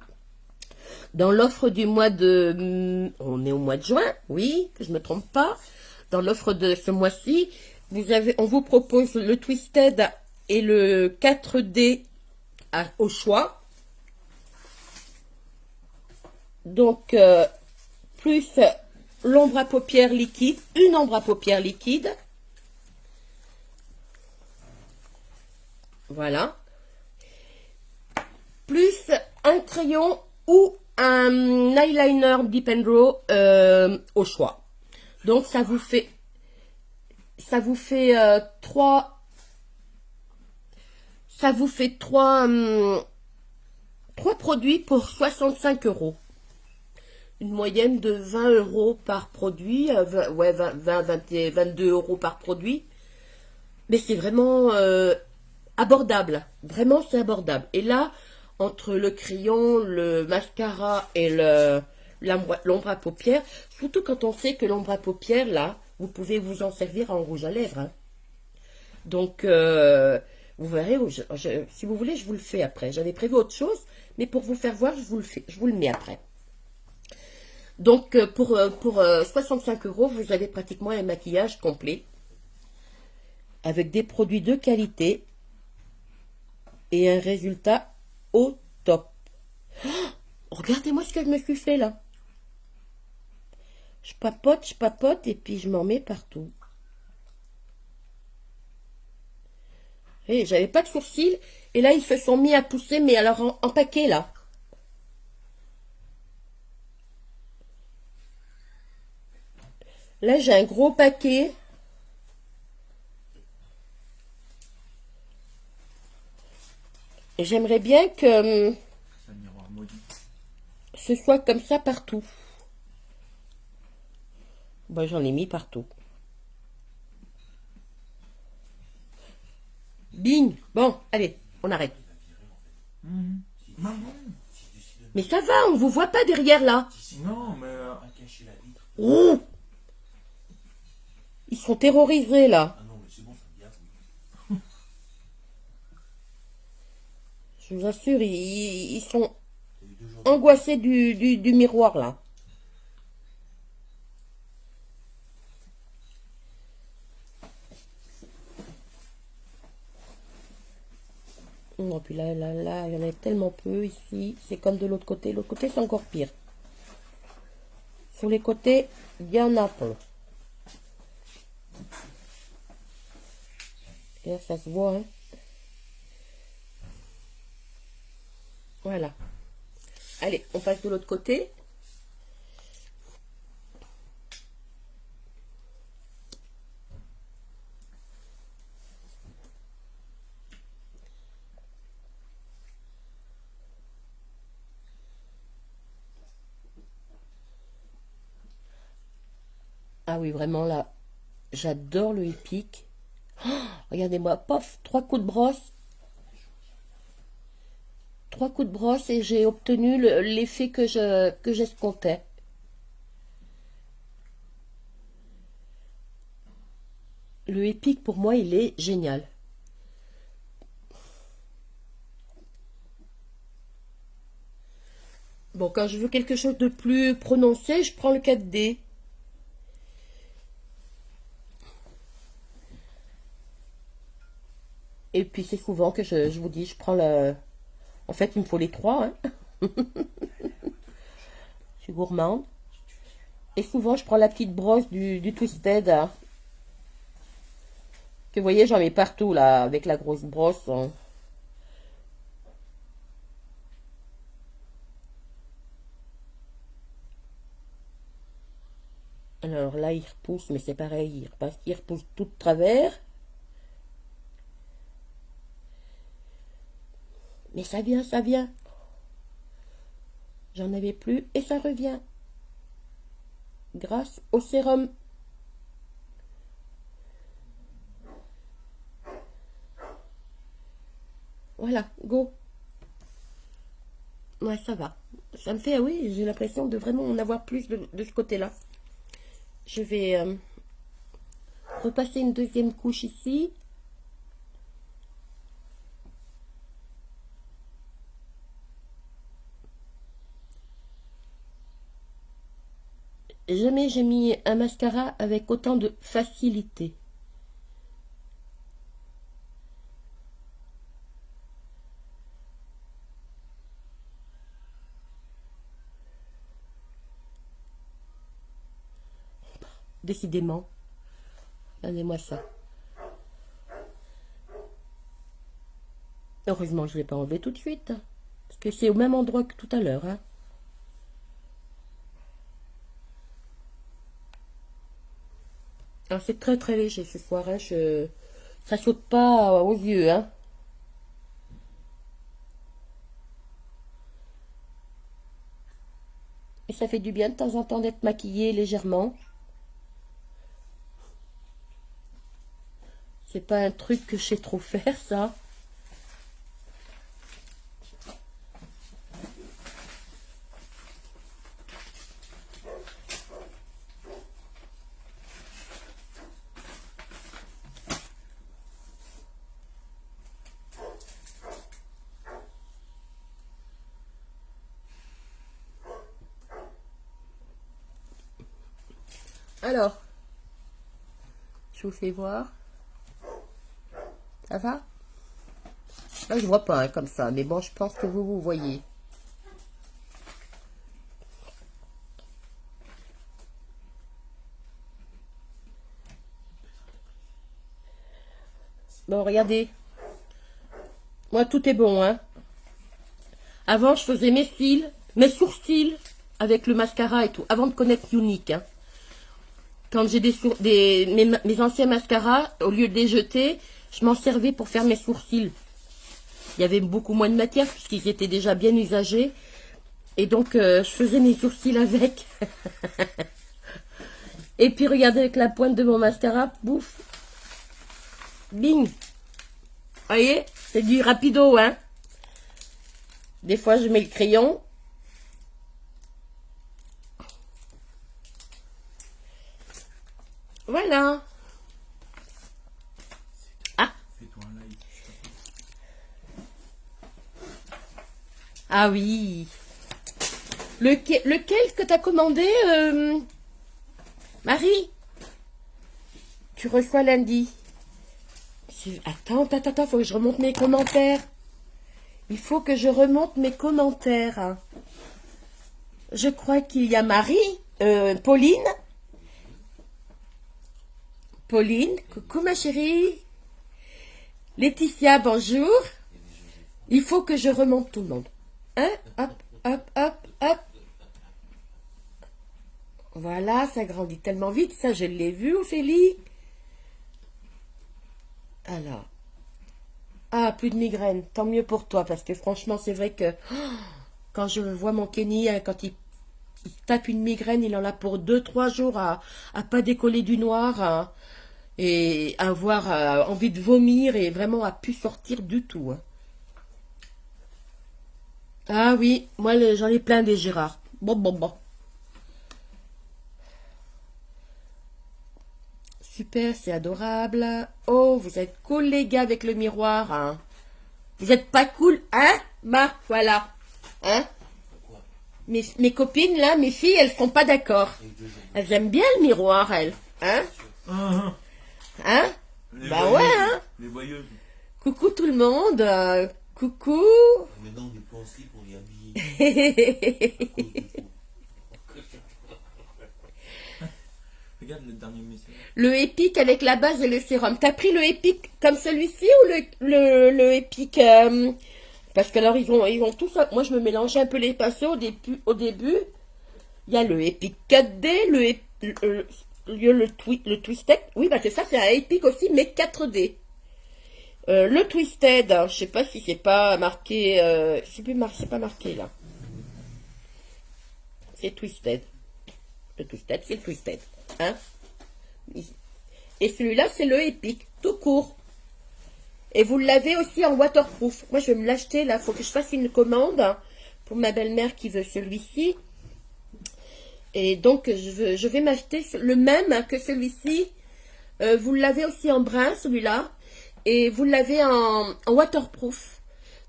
dans l'offre du mois de... On est au mois de juin, oui, que je ne me trompe pas. Dans l'offre de ce mois-ci, on vous propose le Twisted et le 4D au choix. Donc, plus l'ombre à paupières liquide, une ombre à paupières liquide. Voilà. Plus un crayon ou un eyeliner Dip and Draw au choix. Donc, ça vous fait 3 produits pour 65 €. Une moyenne de 20 € par produit, 22 € par produit. Mais c'est vraiment abordable. Vraiment, c'est abordable. Et là, entre le crayon, le mascara et l'ombre à paupières, surtout quand on sait que l'ombre à paupières, là, vous pouvez vous en servir en rouge à lèvres. Hein. Donc, vous verrez, si vous voulez, je vous le fais après. J'avais prévu autre chose, mais pour vous faire voir, je vous le mets après. Donc, pour 65 €, vous avez pratiquement un maquillage complet avec des produits de qualité et un résultat au top. Oh, regardez-moi ce que je me suis fait là. Je papote et puis je m'en mets partout. Et j'avais pas de sourcils et là ils se sont mis à pousser, mais alors en paquet là. Là, j'ai un gros paquet. Et j'aimerais bien que ce soit comme ça partout. Bon, j'en ai mis partout. Bing. Bon, allez, on arrête. Mais ça va, on vous voit pas derrière là. Non, mais à cacher la vitre. Oh, ils sont terrorisés là. Ah non, mais c'est bon, ça me garde. Je vous assure, ils sont angoissés du miroir là. Non, puis là, il y en a tellement peu ici. C'est comme de l'autre côté. L'autre côté, c'est encore pire. Sur les côtés, il y en a peu. Et là, ça se voit, hein. Voilà. Allez, on passe de l'autre côté. Ah oui, vraiment là, j'adore le épique. Oh, regardez-moi, pof, 3 coups de brosse. 3 coups de brosse et j'ai obtenu l'effet que j'escomptais. Le épique, pour moi, il est génial. Bon, quand je veux quelque chose de plus prononcé, je prends le 4D. Et puis c'est souvent que je vous dis, je prends le... En fait, il me faut les 3, hein. Je suis gourmande. Et souvent, je prends la petite brosse du Twisted, hein. Que vous voyez, j'en mets partout, là, avec la grosse brosse, hein. Alors là, il repousse, mais c'est pareil, il repousse tout de travers. Mais ça vient, ça vient. J'en avais plus et ça revient. Grâce au sérum. Voilà, go. Ouais, ça va. Ça me fait, oui, j'ai l'impression de vraiment en avoir plus de ce côté-là. Je vais repasser une deuxième couche ici. Jamais j'ai mis un mascara avec autant de facilité. Décidément. Regardez-moi ça. Heureusement, je ne l'ai pas enlevé tout de suite. Parce que c'est au même endroit que tout à l'heure, hein. Alors, c'est très très léger ce soir, hein. Ça saute pas aux yeux, hein. Et ça fait du bien de temps en temps d'être maquillée légèrement. C'est pas un truc que je sais trop faire, ça. Alors, je vous fais voir. Ça va? Là, je vois pas, hein, comme ça. Mais bon, je pense que vous voyez. Bon, regardez. Moi, tout est bon, hein. Avant, je faisais mes cils, mes sourcils, avec le mascara et tout. Avant de connaître Unique, hein. Quand j'ai mes anciens mascaras, au lieu de les jeter, je m'en servais pour faire mes sourcils. Il y avait beaucoup moins de matière puisqu'ils étaient déjà bien usagés. Et donc, je faisais mes sourcils avec. Et puis, regardez avec la pointe de mon mascara, bouf. Bing. Vous voyez, c'est du rapido, hein. Des fois, je mets le crayon. Voilà. Ah. Fais-toi un live. Ah oui. Lequel que t'as commandé, Marie? Tu reçois lundi. Attends, faut que je remonte mes commentaires. Il faut que je remonte mes commentaires. Je crois qu'il y a Marie, Pauline. Pauline, coucou ma chérie. Laetitia, bonjour. Il faut que je remonte tout le monde. Hein? Hop, hop, hop, hop. Voilà, ça grandit tellement vite. Ça, je l'ai vu, Ophélie. Alors. Ah, plus de migraine. Tant mieux pour toi, parce que franchement, c'est vrai que quand je vois mon Kenny, quand il tape une migraine, il en a pour 2, 3 jours à pas décoller du noir, et avoir envie de vomir et vraiment à plus sortir du tout, hein. Ah oui, moi j'en ai plein des Gérard. Bon, bon, bon. Super, c'est adorable. Oh, vous êtes cool les gars avec le miroir, hein. Vous êtes pas cool, hein? Voilà. Hein? Mes copines là, mes filles, elles sont pas d'accord. Elles aiment bien le miroir, elles. Hein? Hein? Bah ouais, hein? Les voyeuses. Coucou tout le monde. Coucou. Maintenant, on est pensé pour les habiller. Regarde le dernier message. Le épique avec la base et le sérum. T'as pris le épique comme celui-ci ou le épique parce que alors ils ont tout ça. Moi je me mélangeais un peu les pinceaux au début. Il y a le épique 4D, le Twisted. Oui, bah c'est ça, c'est un épique aussi, mais 4D. Le Twisted, je sais pas si c'est pas marqué. Je sais plus, c'est pas marqué là. C'est Twisted. Le Twisted, c'est le Twisted. Hein? Et celui-là, c'est le épique, tout court. Et vous l'avez aussi en waterproof. Moi, je vais me l'acheter là. Il faut que je fasse une commande pour ma belle-mère qui veut celui-ci. Et donc, je vais m'acheter le même que celui-ci. Vous l'avez aussi en brun, celui-là. Et vous l'avez en waterproof.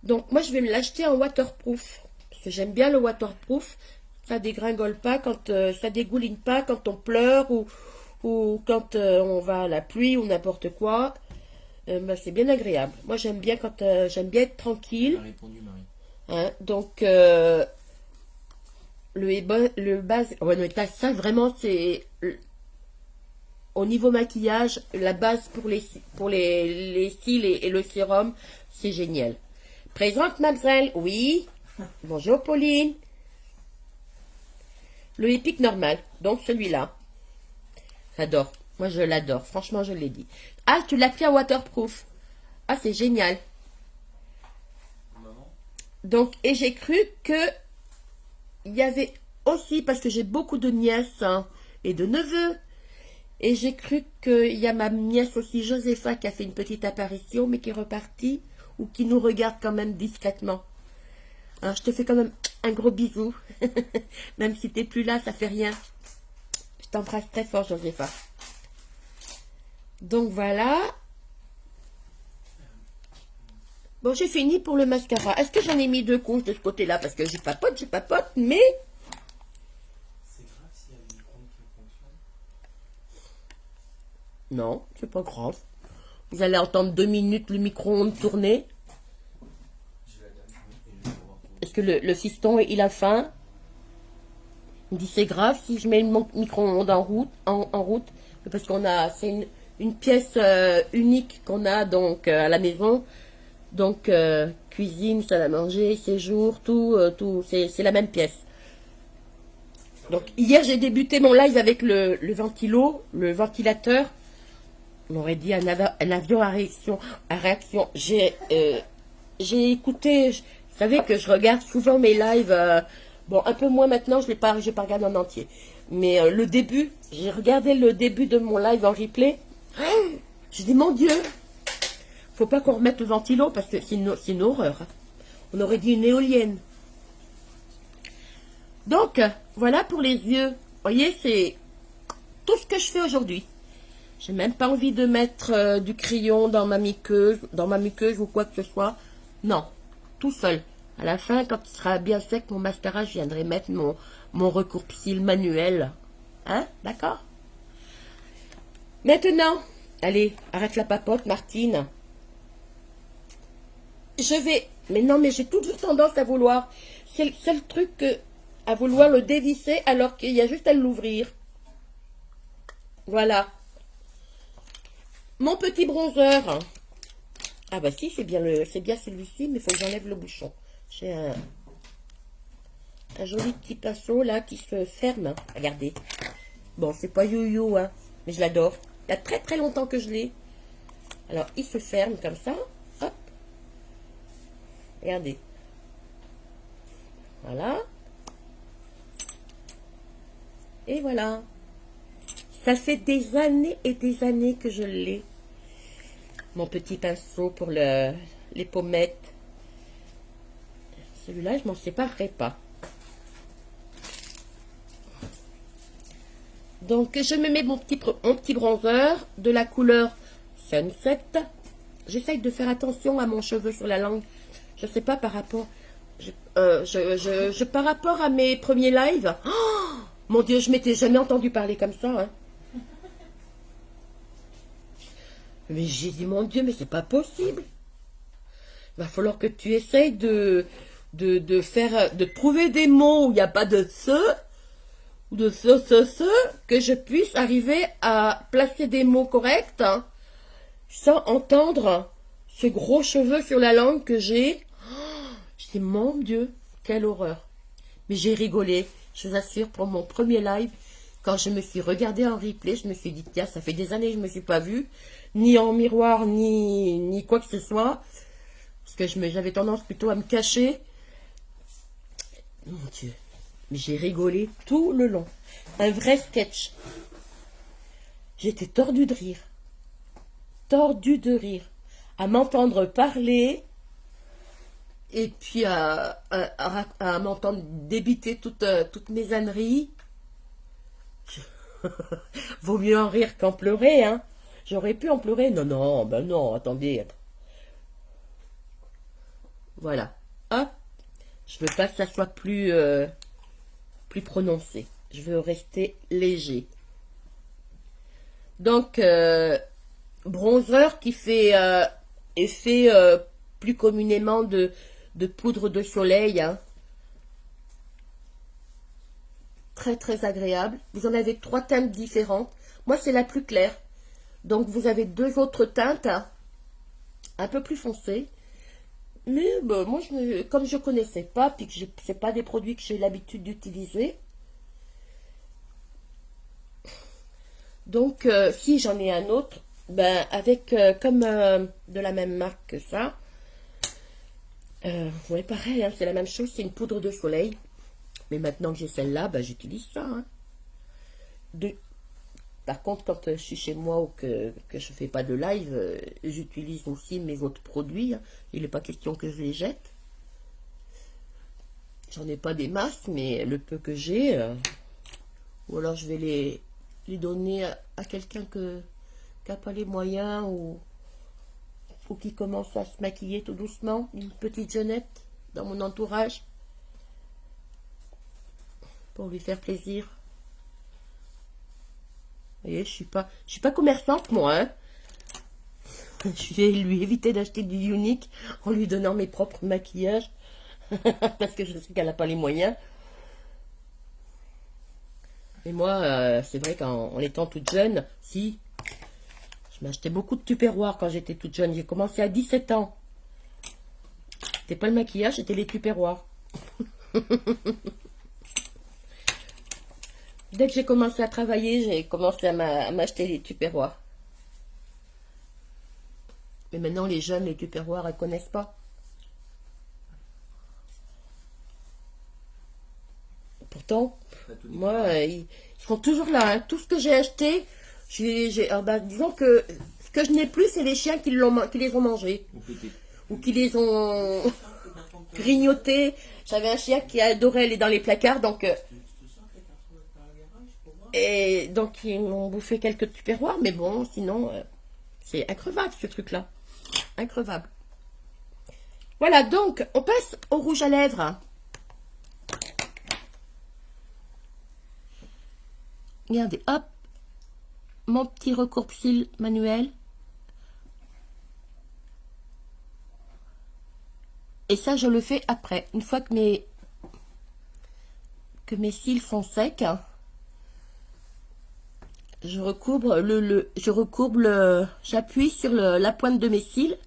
Donc, moi, je vais me l'acheter en waterproof. Parce que j'aime bien le waterproof. Ça dégringole pas, quand ça dégouline pas quand on pleure ou quand on va à la pluie ou n'importe quoi. Bah, c'est bien agréable. Moi, j'aime bien j'aime bien être tranquille. Elle a répondu, Marie. Hein, donc, le base... Ouais, non, ça, vraiment, c'est... Au niveau maquillage, la base pour les cils et le sérum, c'est génial. Présente, mademoiselle. Oui. Bonjour, Pauline. Le épique normal, donc celui-là. J'adore. Moi, je l'adore. Franchement, je l'ai dit. Ah, tu l'as pris en waterproof. Ah, c'est génial. Maman. Donc, et j'ai cru que il y avait aussi, parce que j'ai beaucoup de nièces et de neveux, et j'ai cru qu'il y a ma nièce aussi, Josépha, qui a fait une petite apparition, mais qui est repartie, ou qui nous regarde quand même discrètement. Alors, je te fais quand même un gros bisou. Même si t'es plus là, ça fait rien. Je t'embrasse très fort, Josépha. Donc, voilà. Bon, j'ai fini pour le mascara. Est-ce que j'en ai mis 2 couches de ce côté-là? Parce que je papote, mais... C'est grave s'il y a le micro qui fonctionne. Non, c'est pas grave. Vous allez entendre 2 minutes le micro-ondes tourner. Je la donne et je vais voir. Est-ce que le fiston, il a faim? Il me dit, c'est grave si je mets mon micro-ondes en route. Parce qu'on a... C'est une pièce unique qu'on a donc à la maison. Donc, cuisine, salle à manger, séjour, tout, c'est la même pièce. Donc, hier, j'ai débuté mon live avec le ventilateur. On aurait dit un avion à réaction. J'ai écouté, vous savez que je regarde souvent mes lives, bon, un peu moins maintenant, je n'ai pas regardé en entier. Mais le début, j'ai regardé le début de mon live en replay. J'ai dit, mon Dieu, faut pas qu'on remette le ventilo parce que c'est une horreur. On aurait dit une éolienne. Donc, voilà pour les yeux. Vous voyez, c'est tout ce que je fais aujourd'hui. J'ai même pas envie de mettre du crayon dans ma muqueuse ou quoi que ce soit. Non, tout seul. À la fin, quand il sera bien sec, mon mascara, je viendrai mettre mon recours-cils manuel. Hein? D'accord? Maintenant, allez, arrête la papote, Martine. Je vais... Mais non, mais j'ai toujours tendance à vouloir... C'est le seul truc à vouloir le dévisser alors qu'il y a juste à l'ouvrir. Voilà. Mon petit bronzer. Ah bah si, c'est bien celui-ci, mais il faut que j'enlève le bouchon. J'ai un... un joli petit pinceau là qui se ferme. Regardez. Bon, c'est pas yo-yo, hein, mais je l'adore. Il y a très très longtemps que je l'ai. Alors, il se ferme comme ça. Hop. Regardez. Voilà. Et voilà. Ça fait des années et des années que je l'ai. Mon petit pinceau pour les pommettes. Celui-là, je m'en séparerai pas. Donc, je me mets mon petit bronzer de la couleur Sunset. J'essaye de faire attention à mon cheveu sur la langue. Je sais pas par rapport... par rapport à mes premiers lives... Oh, mon Dieu, je m'étais jamais entendu parler comme ça. Hein. Mais j'ai dit, mon Dieu, mais c'est pas possible. Il va falloir que tu essayes de trouver des mots où il n'y a pas de ce, ou de ce, que je puisse arriver à placer des mots corrects, hein, sans entendre ce gros cheveu sur la langue que j'ai. Oh, je dis, mon Dieu, quelle horreur. Mais j'ai rigolé, je vous assure, pour mon premier live, quand je me suis regardée en replay, je me suis dit, tiens, ça fait des années que je ne me suis pas vue, ni en miroir, ni quoi que ce soit, parce que j'avais tendance plutôt à me cacher. Mon Dieu, mais j'ai rigolé tout le long. Un vrai sketch. J'étais tordue de rire. Tordue de rire. À m'entendre parler, et puis à m'entendre débiter toutes mes âneries. Vaut mieux en rire qu'en pleurer, hein. J'aurais pu en pleurer. Non, non, ben non, attendez. Voilà. Hop. Je veux pas que ça soit plus prononcé. Je veux rester léger. Donc, bronzer qui fait effet plus communément de poudre de soleil, hein. Très très agréable. Vous en avez 3 teintes différentes. Moi, c'est la plus claire. Donc, vous avez 2 autres teintes, hein, un peu plus foncées. Mais bah, moi, comme je ne connaissais pas, puis que ce n'est pas des produits que j'ai l'habitude d'utiliser. Donc, si j'en ai un autre, ben, avec comme de la même marque que ça. Ouais, pareil, hein, c'est la même chose, c'est une poudre de soleil. Mais maintenant que j'ai celle-là, ben, j'utilise ça. Hein. Par contre, quand je suis chez moi ou que je ne fais pas de live, j'utilise aussi mes autres produits. Hein. Il n'est pas question que je les jette. J'en ai pas des masses, mais le peu que j'ai, ou alors je vais les donner à quelqu'un qui n'a pas les moyens ou qui commence à se maquiller tout doucement, une petite jeunette dans mon entourage, pour lui faire plaisir. Vous voyez, je suis pas commerçante, moi, hein. Je vais lui éviter d'acheter du unique en lui donnant mes propres maquillages, parce que je sais qu'elle n'a pas les moyens. Et moi, c'est vrai qu'en étant toute jeune, je m'achetais beaucoup de tupperwares quand j'étais toute jeune. J'ai commencé à 17 ans. C'était pas le maquillage, c'était les tupperwares. Dès que j'ai commencé à travailler, j'ai commencé à m'acheter les tupperwares. Mais maintenant, les jeunes, les tupperwares, elles ne connaissent pas. Pourtant, moi, ils sont toujours là. Hein. Tout ce que j'ai acheté, disons que ce que je n'ai plus, c'est les chiens qui les ont mangés. Ou qui les ont grignotés. J'avais un chien qui adorait aller dans les placards, donc... et donc, ils m'ont bouffé quelques tupperwares, mais bon, sinon, c'est increvable, ce truc-là. Increvable. Voilà, donc, on passe au rouge à lèvres. Regardez, hop, mon petit recourbe-cils manuel. Et ça, je le fais après. Une fois que mes cils sont secs, je recourbe j'appuie sur la pointe de mes cils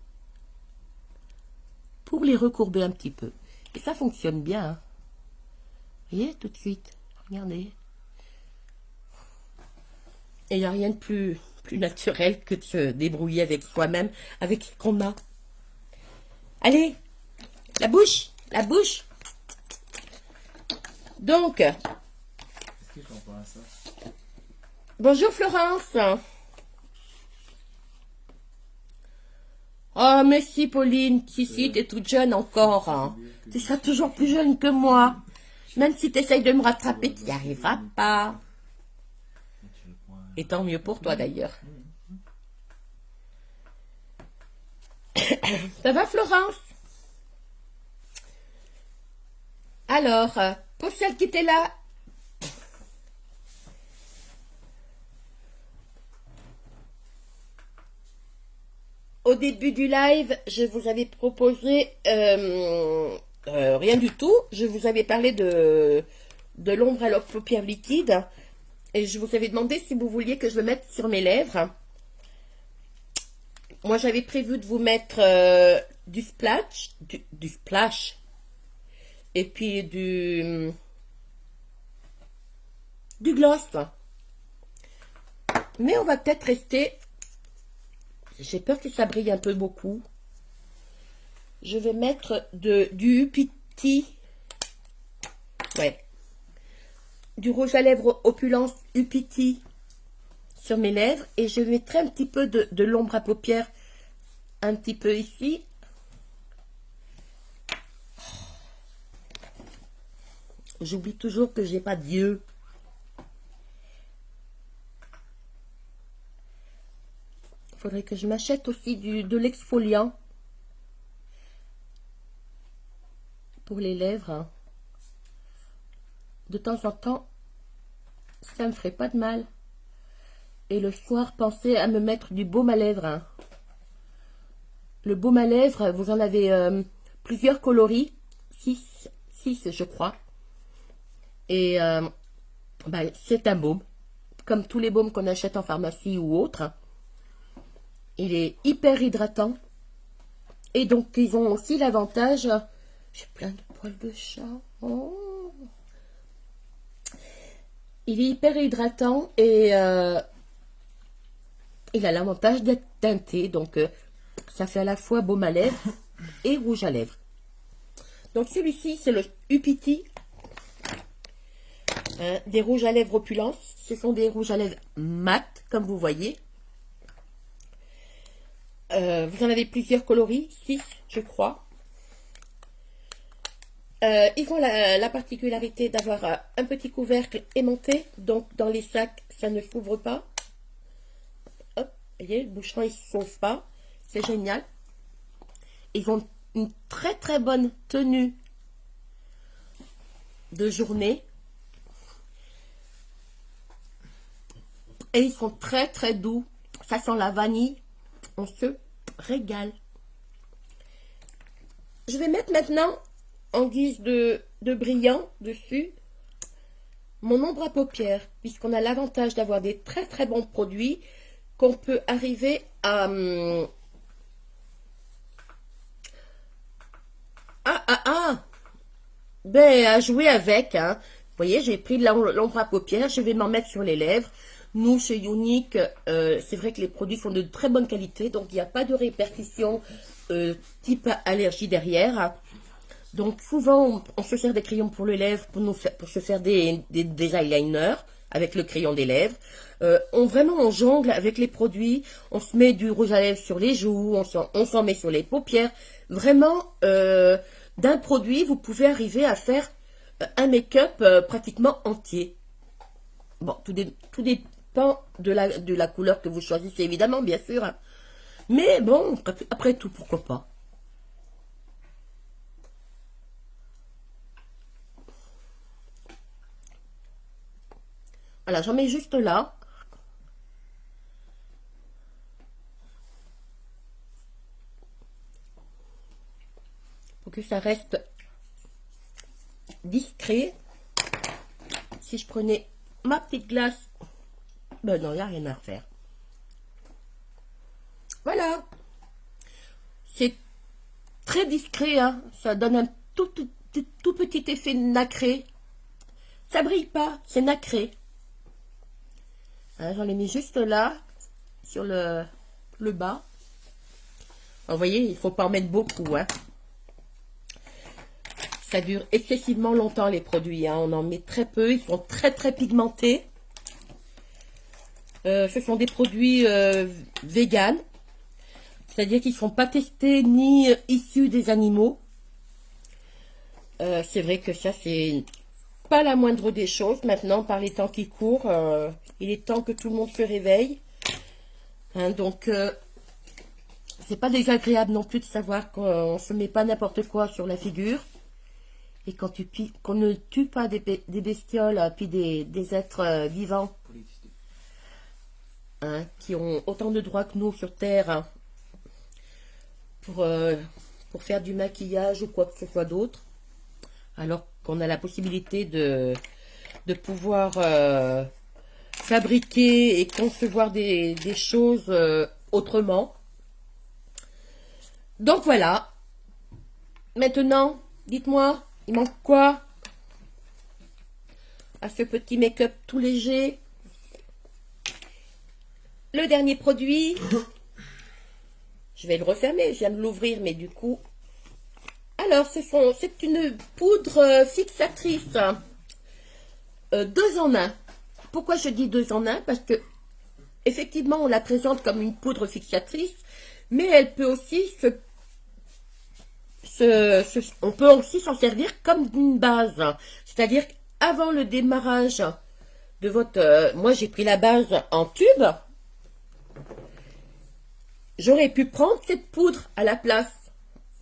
pour les recourber un petit peu. Et ça fonctionne bien. Hein. Vous voyez, tout de suite. Regardez. Et il n'y a rien de plus naturel que de se débrouiller avec soi-même, avec ce qu'on a. Allez, la bouche, la bouche. Donc, Est-ce que j'en parle à ça? bonjour Florence. Oh, merci Pauline, si, t'es toute jeune encore. Hein. Tu seras toujours plus jeune que moi. Même si tu essayes de me rattraper, tu n'y arriveras pas. Et tant mieux pour toi d'ailleurs. Ça va Florence? Alors, pour celle qui était là, au début du live, je vous avais proposé rien du tout. Je vous avais parlé de l'ombre à paupières liquide. Et je vous avais demandé si vous vouliez que je le mette sur mes lèvres. Moi, j'avais prévu de vous mettre du splash, du splash. Et puis du gloss. Mais on va peut-être rester... J'ai peur que ça brille un peu beaucoup. Je vais mettre du Upiti. Ouais. Du rouge à lèvres Opulence Upiti sur mes lèvres. Et je mettrai un petit peu de l'ombre à paupières. Un petit peu ici. J'oublie toujours que j'ai pas d'yeux. Faudrait que je m'achète aussi de l'exfoliant pour les lèvres. Hein. De temps en temps, ça me ferait pas de mal. Et le soir, pensez à me mettre du baume à lèvres. Hein. Le baume à lèvres, vous en avez plusieurs coloris. 6 je crois. Et c'est un baume. Comme tous les baumes qu'on achète en pharmacie ou autre. Il est hyper hydratant. Et donc, ils ont aussi l'avantage... J'ai plein de poils de chat. Oh. Il est hyper hydratant et il a l'avantage d'être teinté. Donc, ça fait à la fois baume à lèvres et rouge à lèvres. Donc, celui-ci, c'est le Upiti. Des rouges à lèvres Opulence. Ce sont des rouges à lèvres mat, comme vous voyez. Vous en avez plusieurs coloris, 6 je crois. Ils ont la particularité d'avoir un petit couvercle aimanté, donc dans les sacs ça ne s'ouvre pas. Hop, vous voyez, le bouchon il ne s'ouvre pas, c'est génial. Ils ont une très très bonne tenue de journée. Et ils sont très très doux, ça sent la vanille, on se régale. Je vais mettre maintenant, en guise de brillant dessus, mon ombre à paupières, puisqu'on a l'avantage d'avoir des très très bons produits qu'on peut arriver à... à jouer avec. Hein. Vous voyez, j'ai pris de l'ombre à paupières, je vais m'en mettre sur les lèvres. Nous, chez Younique, c'est vrai que les produits sont de très bonne qualité, donc il n'y a pas de répercussions type allergie derrière. Donc souvent, on se sert des crayons pour les lèvres pour se faire des eyeliners avec le crayon des lèvres. On jongle avec les produits, on se met du rouge à lèvres sur les joues, on s'en met sur les paupières. Vraiment, d'un produit, vous pouvez arriver à faire un make-up pratiquement entier. Bon, tout dépend de la couleur que vous choisissez, évidemment, bien sûr. Hein. Mais bon, après tout, pourquoi pas. Voilà, j'en mets juste là. Pour que ça reste discret. Si je prenais ma petite glace, ben non, il n'y a rien à refaire. Voilà. C'est très discret, hein. Ça donne un tout petit effet nacré. ça brille pas, c'est nacré. Hein, j'en ai mis juste là, sur le bas. Alors, vous voyez, il faut pas en mettre beaucoup, hein. Ça dure excessivement longtemps les produits, hein. On en met très peu, ils sont très très pigmentés. Ce sont des produits véganes, c'est-à-dire qu'ils ne sont pas testés ni issus des animaux. C'est vrai que ça, c'est pas la moindre des choses. Maintenant, par les temps qui courent, il est temps que tout le monde se réveille. Hein, donc, c'est pas désagréable non plus de savoir qu'on se met pas n'importe quoi sur la figure. Et qu'on ne tue pas des bestioles, puis des êtres vivants. Hein, qui ont autant de droits que nous sur Terre, hein, pour faire du maquillage ou quoi que ce soit d'autre, alors qu'on a la possibilité de pouvoir fabriquer et concevoir des choses autrement. Donc voilà. Maintenant, dites-moi, il manque quoi à ce petit make-up tout léger? Le dernier produit, je vais le refermer, je viens de l'ouvrir, mais du coup... Alors, c'est une poudre fixatrice, 2 en 1. Pourquoi je dis 2 en 1? Parce que, effectivement, on la présente comme une poudre fixatrice, mais elle peut aussi on peut aussi s'en servir comme une base. C'est-à-dire qu'avant le démarrage de votre... moi, j'ai pris la base en tube. J'aurais pu prendre cette poudre à la place.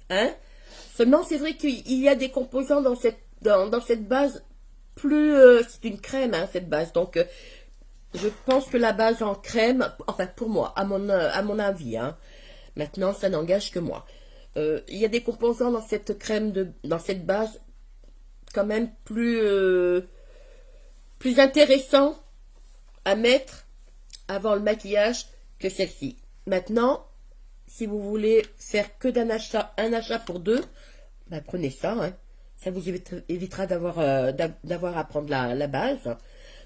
Hein? Seulement, c'est vrai qu'il y a des composants dans cette base plus... c'est une crème, hein, cette base. Donc, je pense que la base en crème... Enfin, pour moi, à mon avis. Hein, maintenant, ça n'engage que moi. Il y a des composants dans cette crème, dans cette base, quand même plus intéressants à mettre avant le maquillage que celle-ci. Maintenant, si vous voulez faire que un achat pour 2, bah prenez ça. Hein. Ça vous évitera d'avoir à prendre la base.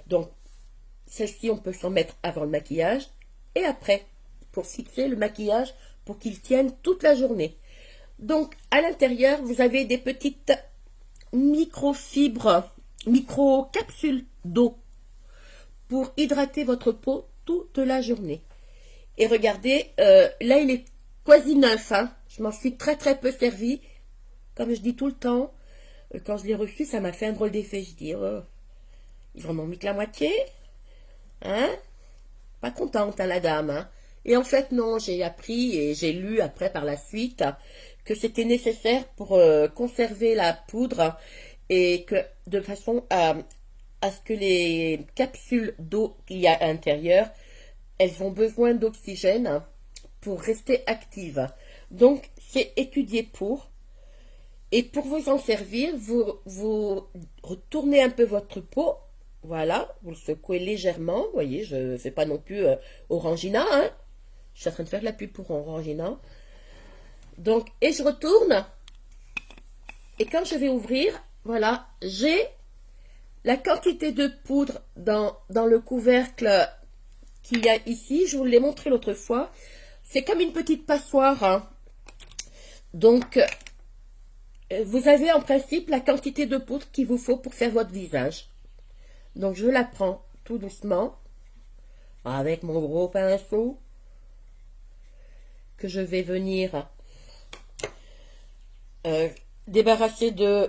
Donc, celle-ci, on peut s'en mettre avant le maquillage et après, pour fixer le maquillage, pour qu'il tienne toute la journée. Donc, à l'intérieur, vous avez des petites microfibres, micro-capsules d'eau pour hydrater votre peau toute la journée. Et regardez, là, il est quasi neuf. Hein. Je m'en suis très très peu servi. Comme je dis tout le temps, quand je l'ai reçu, ça m'a fait un drôle d'effet. Je dis, oh, ils en ont mis que la moitié. Hein? Pas contente, hein, la dame. Hein. Et en fait, non, j'ai appris et j'ai lu après par la suite que c'était nécessaire pour conserver la poudre et que de façon à ce que les capsules d'eau qu'il y a à l'intérieur, elles ont besoin d'oxygène pour rester actives. Donc, c'est étudié pour. Et pour vous en servir, vous retournez un peu votre pot. Voilà, vous le secouez légèrement. Vous voyez, je ne fais pas non plus Orangina. Hein. Je suis en train de faire de la pub pour Orangina. Donc, et je retourne. Et quand je vais ouvrir, voilà, j'ai la quantité de poudre dans le couvercle qu'il y a ici. Je vous l'ai montré l'autre fois. C'est comme une petite passoire. Hein. Donc, vous avez en principe la quantité de poudre qu'il vous faut pour faire votre visage. Donc, je la prends tout doucement avec mon gros pinceau que je vais venir débarrasser de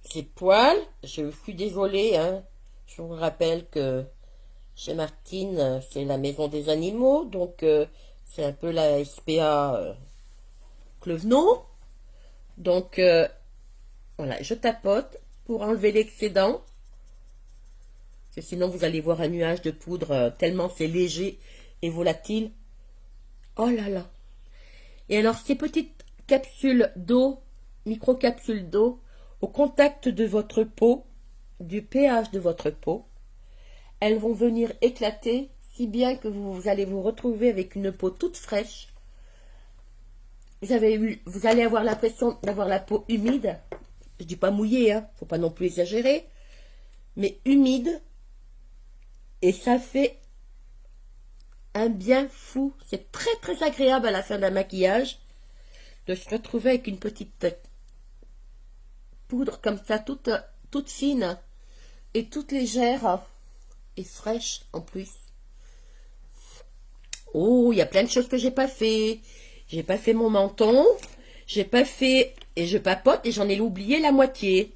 ces poils. Je suis désolée. Hein. Je vous rappelle que chez Martine, c'est la maison des animaux. Donc, c'est un peu la SPA Clevenot. Donc, voilà, je tapote pour enlever l'excédent. Parce que sinon, vous allez voir un nuage de poudre tellement c'est léger et volatile. Oh là là. Et alors, ces petites capsules d'eau, micro-capsules d'eau, au contact de votre peau, du pH de votre peau, elles vont venir éclater, si bien que vous allez vous retrouver avec une peau toute fraîche. Vous allez avoir l'impression d'avoir la peau humide. Je dis pas mouillée, hein, faut pas non plus exagérer. mais humide. Et ça fait un bien fou. C'est très très agréable à la fin d'un maquillage de se retrouver avec une petite poudre comme ça, toute fine et toute légère et fraîche en plus. Oh, il y a plein de choses que j'ai pas fait. J'ai pas fait mon menton. J'ai pas fait... Et je papote et j'en ai oublié la moitié.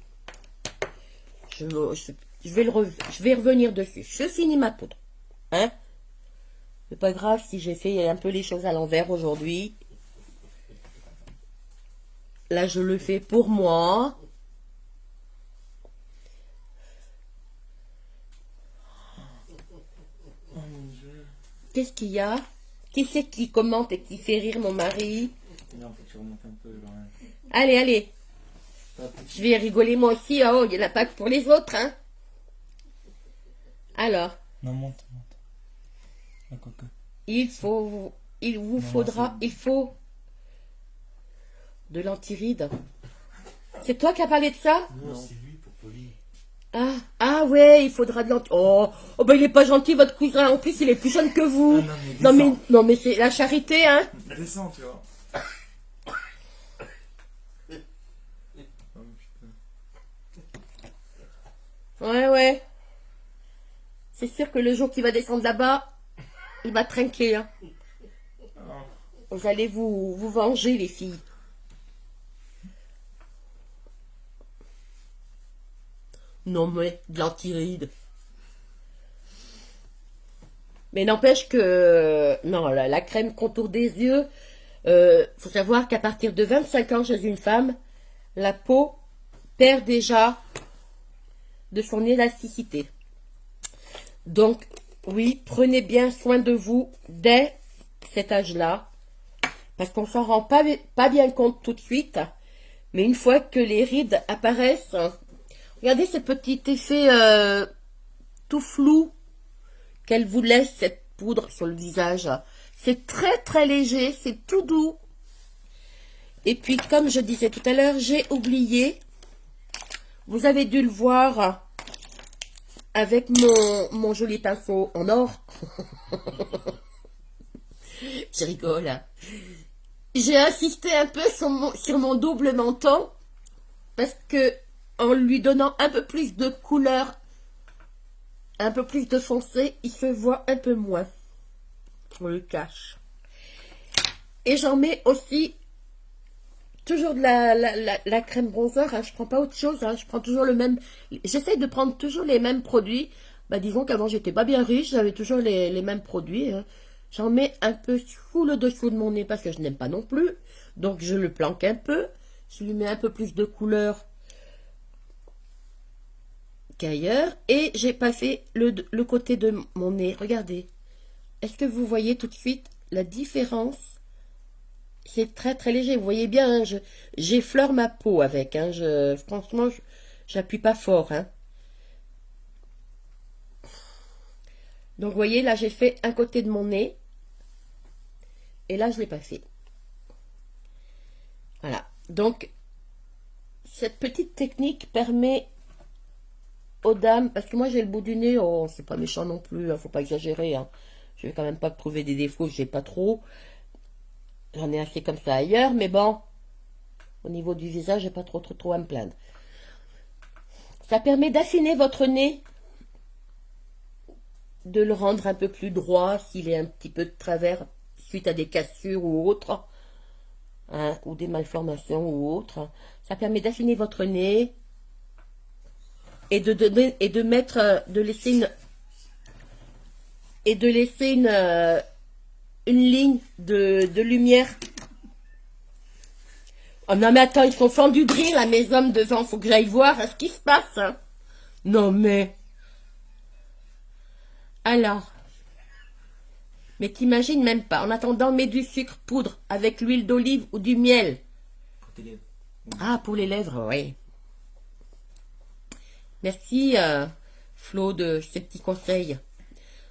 Je vais revenir dessus. Je finis ma poudre. Hein? C'est pas grave si j'ai fait un peu les choses à l'envers aujourd'hui. Là, je le fais pour moi. Oh mon Dieu. Qu'est-ce qu'il y a? Qui c'est qui commente et qui fait rire mon mari? Non, faut que tu remontes un peu, Lorraine. Allez, allez. Hop. Je vais rigoler moi aussi. Oh, il n'y en a pas que pour les autres, hein. Alors, Non, monte. Ah, quoique. il vous faudra, il faut de l'antiride. C'est toi qui as parlé de ça? Non, c'est lui pour Pauline. Ah ouais, il faudra de l'antiride. Oh ben il est pas gentil votre cousin. En plus, il est plus jeune que vous. Ah, non, mais Non mais c'est la charité, hein. Descends, tu vois. Oh putain. Ouais. C'est sûr que le jour qu'il va descendre là-bas, il va trinquer, hein. Vous allez vous venger, les filles. Non mais, de l'antiride. Mais n'empêche que... Non, la crème contour des yeux, faut savoir qu'à partir de 25 ans chez une femme, la peau perd déjà de son élasticité. Donc, oui, prenez bien soin de vous dès cet âge-là, parce qu'on s'en rend pas bien compte tout de suite, mais une fois que les rides apparaissent, regardez ce petit effet tout flou qu'elle vous laisse, cette poudre sur le visage. C'est très très léger, c'est tout doux. Et puis, comme je disais tout à l'heure, j'ai oublié, vous avez dû le voir avec mon joli pinceau en or. Je rigole, hein. J'ai insisté un peu sur mon double menton, parce que en lui donnant un peu plus de couleur, un peu plus de foncé, il se voit un peu moins. On le cache. Et j'en mets aussi toujours de la crème bronzer, hein. Je prends pas autre chose, hein. Je prends toujours le même. J'essaye de prendre toujours les mêmes produits. Bah, disons qu'avant j'étais pas bien riche, j'avais toujours les mêmes produits, hein. J'en mets un peu sous le dessous de mon nez parce que je n'aime pas non plus. Donc je le planque un peu. Je lui mets un peu plus de couleur qu'ailleurs. Et j'ai pas fait le côté de mon nez. Regardez. Est-ce que vous voyez tout de suite la différence? C'est très très léger. Vous voyez bien, hein, j'effleure ma peau avec. Hein, franchement, j'appuie pas fort. Hein. Donc vous voyez, là j'ai fait un côté de mon nez. Et là je l'ai pas fait. Voilà. Donc cette petite technique permet aux dames, parce que moi j'ai le bout du nez, oh c'est pas méchant non plus, hein, faut pas exagérer. Hein. Je vais quand même pas trouver des défauts, j'ai pas trop. J'en ai assez comme ça ailleurs, mais bon, au niveau du visage, j'ai pas trop à me plaindre. Ça permet d'affiner votre nez, de le rendre un peu plus droit s'il est un petit peu de travers suite à des cassures ou autres, hein, ou des malformations ou autres. Ça permet d'affiner votre nez et de laisser une ligne de lumière. Oh non mais attends, ils sont fendus de rire là, mes hommes devant, faut que j'aille voir ce qui se passe. Hein. Non mais... Alors... Mais t'imagines même pas. En attendant, mets du sucre poudre avec l'huile d'olive ou du miel. Pour tes lèvres. Ah, pour les lèvres, oui. Merci, Flo, de ces petits conseils.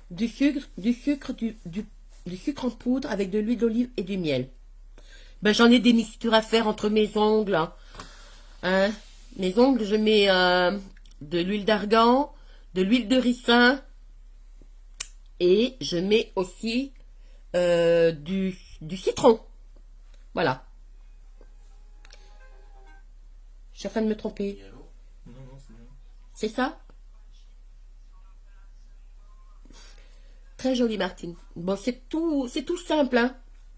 Du sucre en poudre avec de l'huile d'olive et du miel. Ben, j'en ai des mixtures à faire entre mes ongles. Hein. Mes ongles, je mets de l'huile d'argan, de l'huile de ricin et je mets aussi du citron. Voilà. Je suis en train de me tromper. Yellow. Non, non, c'est bien. C'est ça? Très joli, Martine. Bon, c'est tout simple, hein.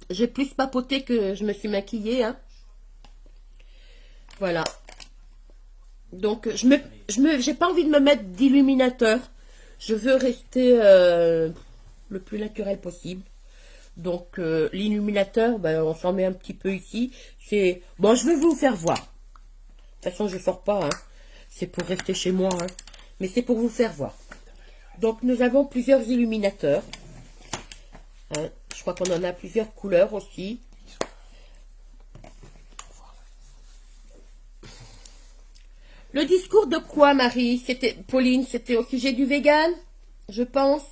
J'ai plus papoté que je me suis maquillée, hein. Voilà. Donc, j'ai pas envie de me mettre d'illuminateur. Je veux rester le plus naturel possible. Donc, l'illuminateur, ben, on s'en met un petit peu ici. C'est bon, je vais vous faire voir. De toute façon, je sors pas, hein. C'est pour rester chez moi, hein. Mais c'est pour vous faire voir. Donc, nous avons plusieurs illuminateurs. Hein. Je crois qu'on en a plusieurs couleurs aussi. Le discours de quoi, Marie? C'était, Pauline, c'était au sujet du vegan, je pense.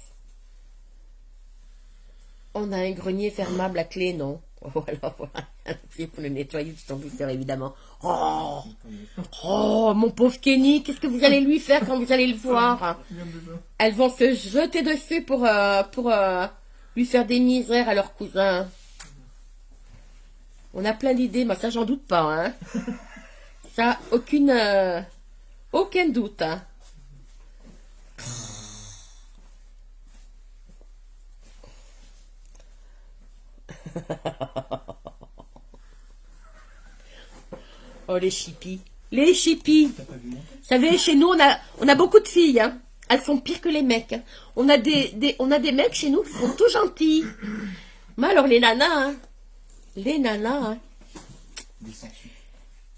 On a un grenier fermable à clé, non? Voilà, voilà. C'est pour le nettoyer du tambour, évidemment. Oh, oh, mon pauvre Kenny, qu'est-ce que vous allez lui faire quand vous allez le voir? Elles vont se jeter dessus pour lui faire des misères à leur cousin. On a plein d'idées, mais ça, j'en doute pas, hein. Ça, aucun doute, hein. Oh, les chippies. Les chippies. Vous savez, chez nous, on a beaucoup de filles, hein. Elles sont pires que les mecs, hein. On a des mecs chez nous qui sont tout gentils. Mais alors, les nanas, hein. Les nanas, hein.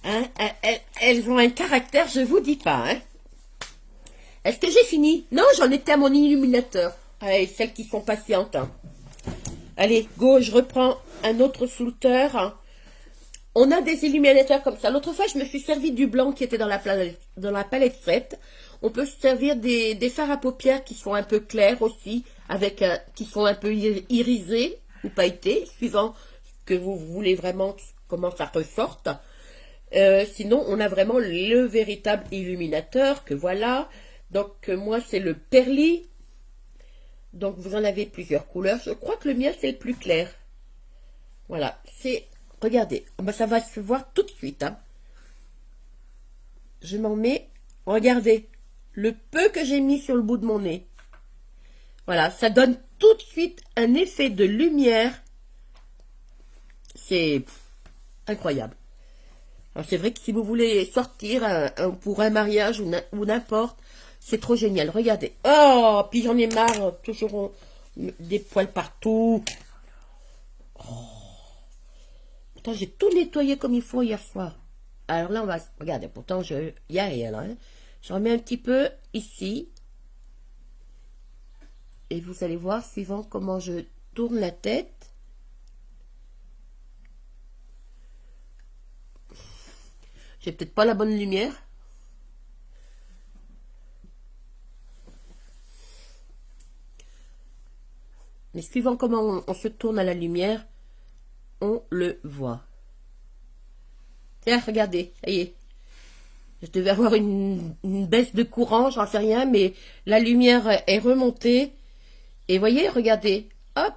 Hein, elles ont un caractère, je vous dis pas, hein. Est-ce que j'ai fini? Non, j'en étais à mon illuminateur. Allez, celles qui sont patientes, hein. Allez, go, je reprends un autre flouteur, hein. On a des illuminateurs comme ça. L'autre fois, je me suis servi du blanc qui était dans la palette faite. On peut se servir des fards à paupières qui sont un peu clairs aussi, avec qui sont un peu irisés ou pailletés, suivant que vous voulez vraiment comment ça ressorte. Sinon, on a vraiment le véritable illuminateur que voilà. Donc, moi, c'est le Perly. Donc, vous en avez plusieurs couleurs. Je crois que le mien, c'est le plus clair. Voilà, c'est... Regardez, ça va se voir tout de suite. Hein. Je m'en mets... Regardez, le peu que j'ai mis sur le bout de mon nez. Voilà, ça donne tout de suite un effet de lumière. C'est incroyable. C'est vrai que si vous voulez sortir pour un mariage ou n'importe, c'est trop génial. Regardez. Oh, puis j'en ai marre. Toujours des poils partout. Oh. Pourtant, j'ai tout nettoyé comme il faut hier soir. Alors là, on va... Regardez, pourtant, il y a rien. Hein. J'en mets un petit peu ici. Et vous allez voir, suivant comment je tourne la tête. J'ai peut-être pas la bonne lumière. Mais suivant comment on se tourne à la lumière, on le voit. Tiens, regardez, ça y est. Je devais avoir une baisse de courant, j'en sais rien, mais la lumière est remontée. Et voyez, regardez, hop.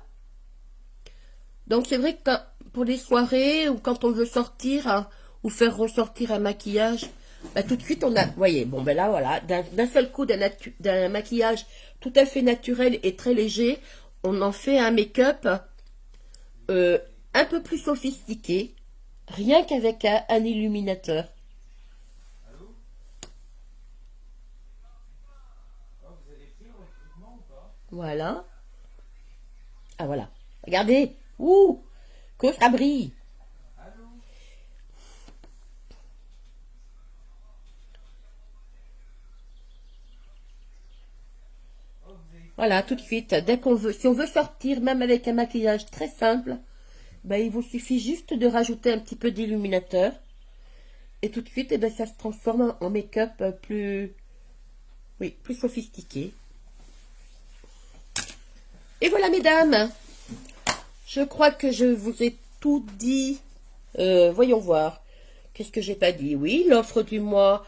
Donc c'est vrai que pour les soirées ou quand on veut sortir hein, ou faire ressortir un maquillage, bah, tout de suite on a, voyez, bon ben là voilà, d'un seul coup d'un maquillage tout à fait naturel et très léger, on en fait un make-up un peu plus sophistiqué, rien qu'avec un illuminateur. Voilà. Ah voilà. Regardez. Ouh, que ça brille. Voilà, tout de suite, dès qu'on veut, si on veut sortir, même avec un maquillage très simple, ben, il vous suffit juste de rajouter un petit peu d'illuminateur. Et tout de suite, eh ben, ça se transforme en make-up plus sophistiqué. Et voilà, mesdames. Je crois que je vous ai tout dit. Voyons voir. Qu'est-ce que j'ai pas dit? Oui, l'offre du mois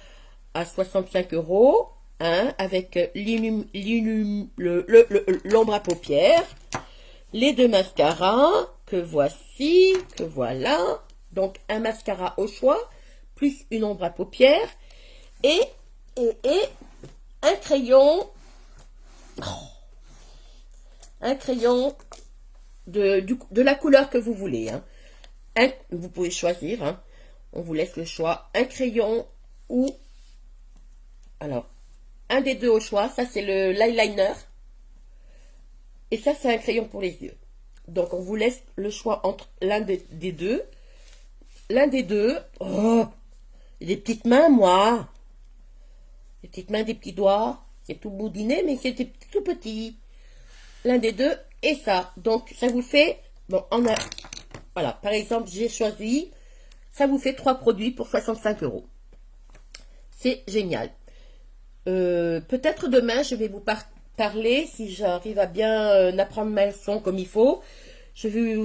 à 65 €. hein, avec l'ombre à paupières, les deux mascaras que voici, que voilà. Donc un mascara au choix, plus une ombre à paupières et un crayon. Un crayon de la couleur que vous voulez. Hein. Vous pouvez choisir. Hein. On vous laisse le choix. Un crayon ou... Alors, un des deux au choix. Ça, c'est l'eyeliner. Et ça, c'est un crayon pour les yeux. Donc, on vous laisse le choix entre l'un des deux. L'un des deux. Oh, des petites mains, moi. Des petites mains, des petits doigts. C'est tout boudiné, mais c'est tout petit. L'un des deux et ça. Donc, ça vous fait... Bon, voilà, par exemple, j'ai choisi... Ça vous fait 3 produits pour 65 €. C'est génial. Peut-être demain, je vais vous parler, si j'arrive à bien apprendre ma leçon comme il faut. Je vais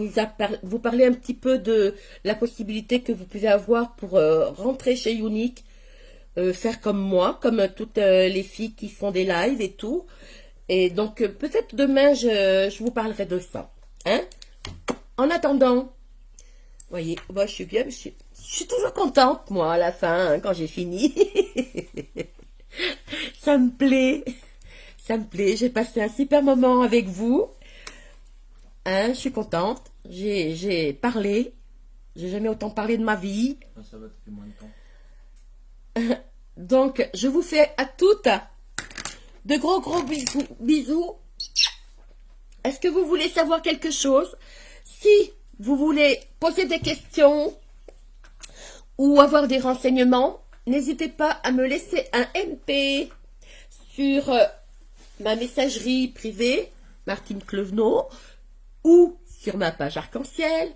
vous parler un petit peu de la possibilité que vous pouvez avoir pour rentrer chez Younique. Faire comme moi, comme toutes les filles qui font des lives et tout. Et donc, peut-être demain, je vous parlerai de ça. Hein? En attendant, voyez, moi, je suis bien, je suis toujours contente, moi, à la fin, hein, quand j'ai fini. Ça me plaît. Ça me plaît. J'ai passé un super moment avec vous. Hein, je suis contente. J'ai parlé. J'ai jamais autant parlé de ma vie. Ça va, depuis moins de temps. Donc, je vous fais à toutes de gros bisous. Est-ce que vous voulez savoir quelque chose? Si vous voulez poser des questions ou avoir des renseignements, n'hésitez pas à me laisser un MP sur ma messagerie privée, Martine Clevenot, ou sur ma page arc-en-ciel,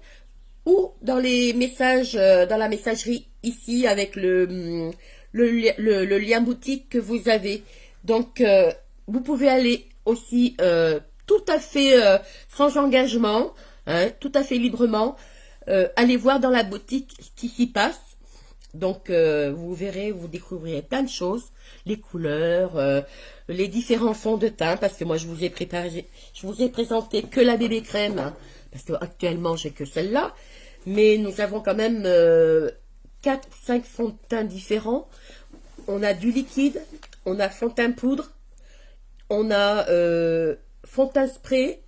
ou dans les messages, dans la messagerie ici avec le lien boutique que vous avez. Donc, vous pouvez aller aussi tout à fait sans engagement, hein, tout à fait librement, aller voir dans la boutique ce qui s'y passe. Donc, vous verrez, vous découvrirez plein de choses, les couleurs, les différents fonds de teint, parce que moi, je vous ai présenté que la bébé crème, hein, parce que actuellement, j'ai que celle-là. Mais nous avons quand même 4 ou 5 fonds de teint différents. On a du liquide, on a fond de teint poudre, on a fond de teint spray,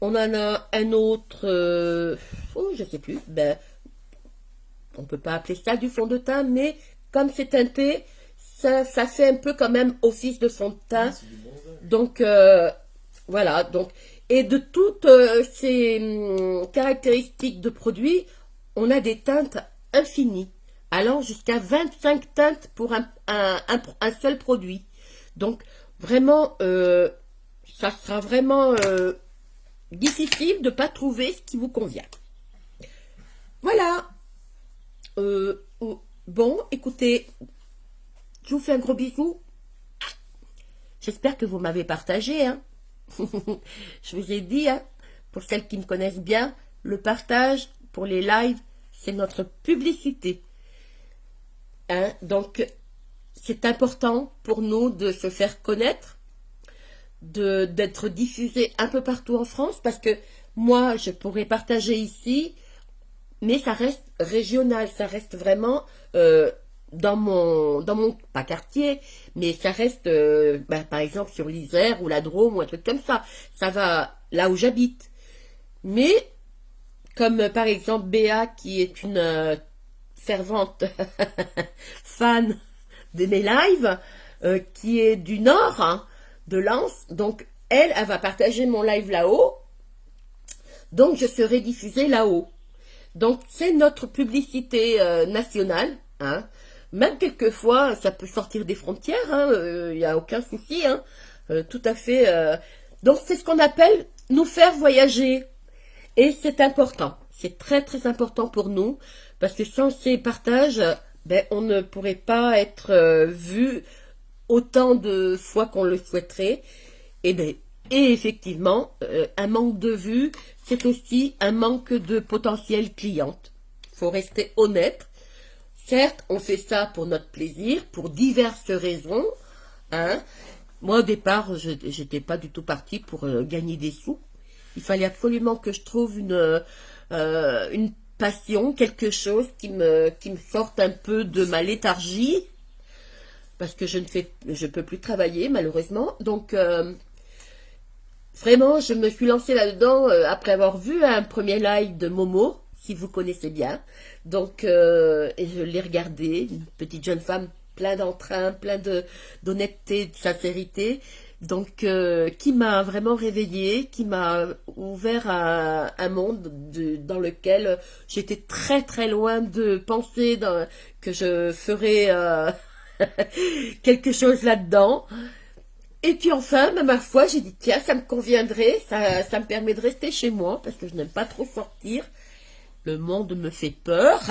on en a un autre, je sais plus, ben, on peut pas appeler ça du fond de teint, mais comme c'est teinté, ça fait un peu quand même office de fond de teint. Donc, voilà, donc, et de toutes ces caractéristiques de produits, on a des teintes infinies, allant jusqu'à 25 teintes pour un seul produit. Donc, vraiment, ça sera vraiment difficile de ne pas trouver ce qui vous convient. Voilà. Bon, écoutez, je vous fais un gros bisou. J'espère que vous m'avez partagé. Hein. Je vous ai dit, hein, pour celles qui me connaissent bien, le partage pour les lives, c'est notre publicité. Hein, donc, c'est important pour nous de se faire connaître, d'être diffusé un peu partout en France, parce que moi, je pourrais partager ici, mais ça reste régional, ça reste vraiment dans mon pas quartier, mais ça reste par exemple sur l'Isère ou la Drôme ou un truc comme ça. Ça va là où j'habite. Mais comme par exemple Béa, qui est une fervente fan de mes lives, qui est du Nord, hein, de Lens, donc elle va partager mon live là-haut, donc je serai diffusée là-haut. Donc, c'est notre publicité nationale. Hein. Même quelquefois, ça peut sortir des frontières. Il n'y a aucun souci. Hein. Tout à fait. Donc, c'est ce qu'on appelle nous faire voyager. Et c'est important. C'est très, très important pour nous. Parce que sans ces partages, ben, on ne pourrait pas être vu autant de fois qu'on le souhaiterait. Et effectivement, un manque de vues, c'est aussi un manque de potentiel cliente. Il faut rester honnête. Certes, on fait ça pour notre plaisir, pour diverses raisons. Hein? Moi, au départ, je n'étais pas du tout partie pour gagner des sous. Il fallait absolument que je trouve une passion, quelque chose qui me sorte un peu de ma léthargie, parce que je peux plus travailler, malheureusement. Donc, vraiment, je me suis lancée là-dedans après avoir vu un premier live de Momo, si vous connaissez bien. Donc, et je l'ai regardé, une petite jeune femme plein d'entrain, plein d'honnêteté, de sincérité. Donc, qui m'a vraiment réveillée, qui m'a ouvert à un monde dans lequel j'étais très très loin de penser que je ferais quelque chose là-dedans. Et puis enfin, ma foi, j'ai dit, tiens, ça me conviendrait, ça me permet de rester chez moi, parce que je n'aime pas trop sortir. Le monde me fait peur.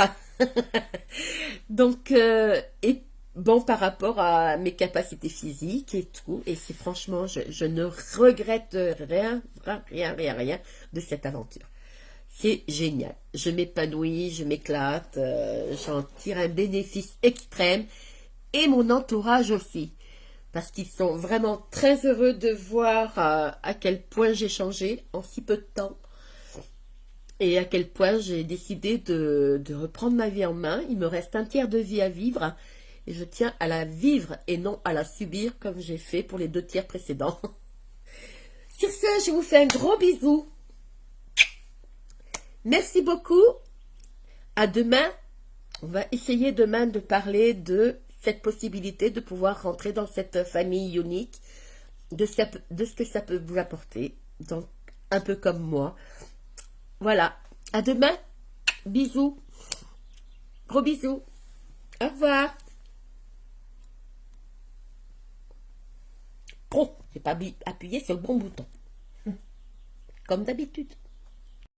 Donc, et bon, par rapport à mes capacités physiques et tout, et c'est franchement, je ne regrette rien de cette aventure. C'est génial. Je m'épanouis, je m'éclate, j'en tire un bénéfice extrême, et mon entourage aussi. Parce qu'ils sont vraiment très heureux de voir à quel point j'ai changé en si peu de temps. Et à quel point j'ai décidé de reprendre ma vie en main. Il me reste un tiers de vie à vivre. Et je tiens à la vivre et non à la subir comme j'ai fait pour les 2 tiers précédents. Sur ce, je vous fais un gros bisou. Merci beaucoup. À demain. On va essayer demain de parler de cette possibilité de pouvoir rentrer dans cette famille unique, de ce que ça peut vous apporter, donc un peu comme moi. Voilà, à demain, bisous, gros bisous, au revoir. Oh, j'ai pas appuyé sur le bon bouton, comme d'habitude.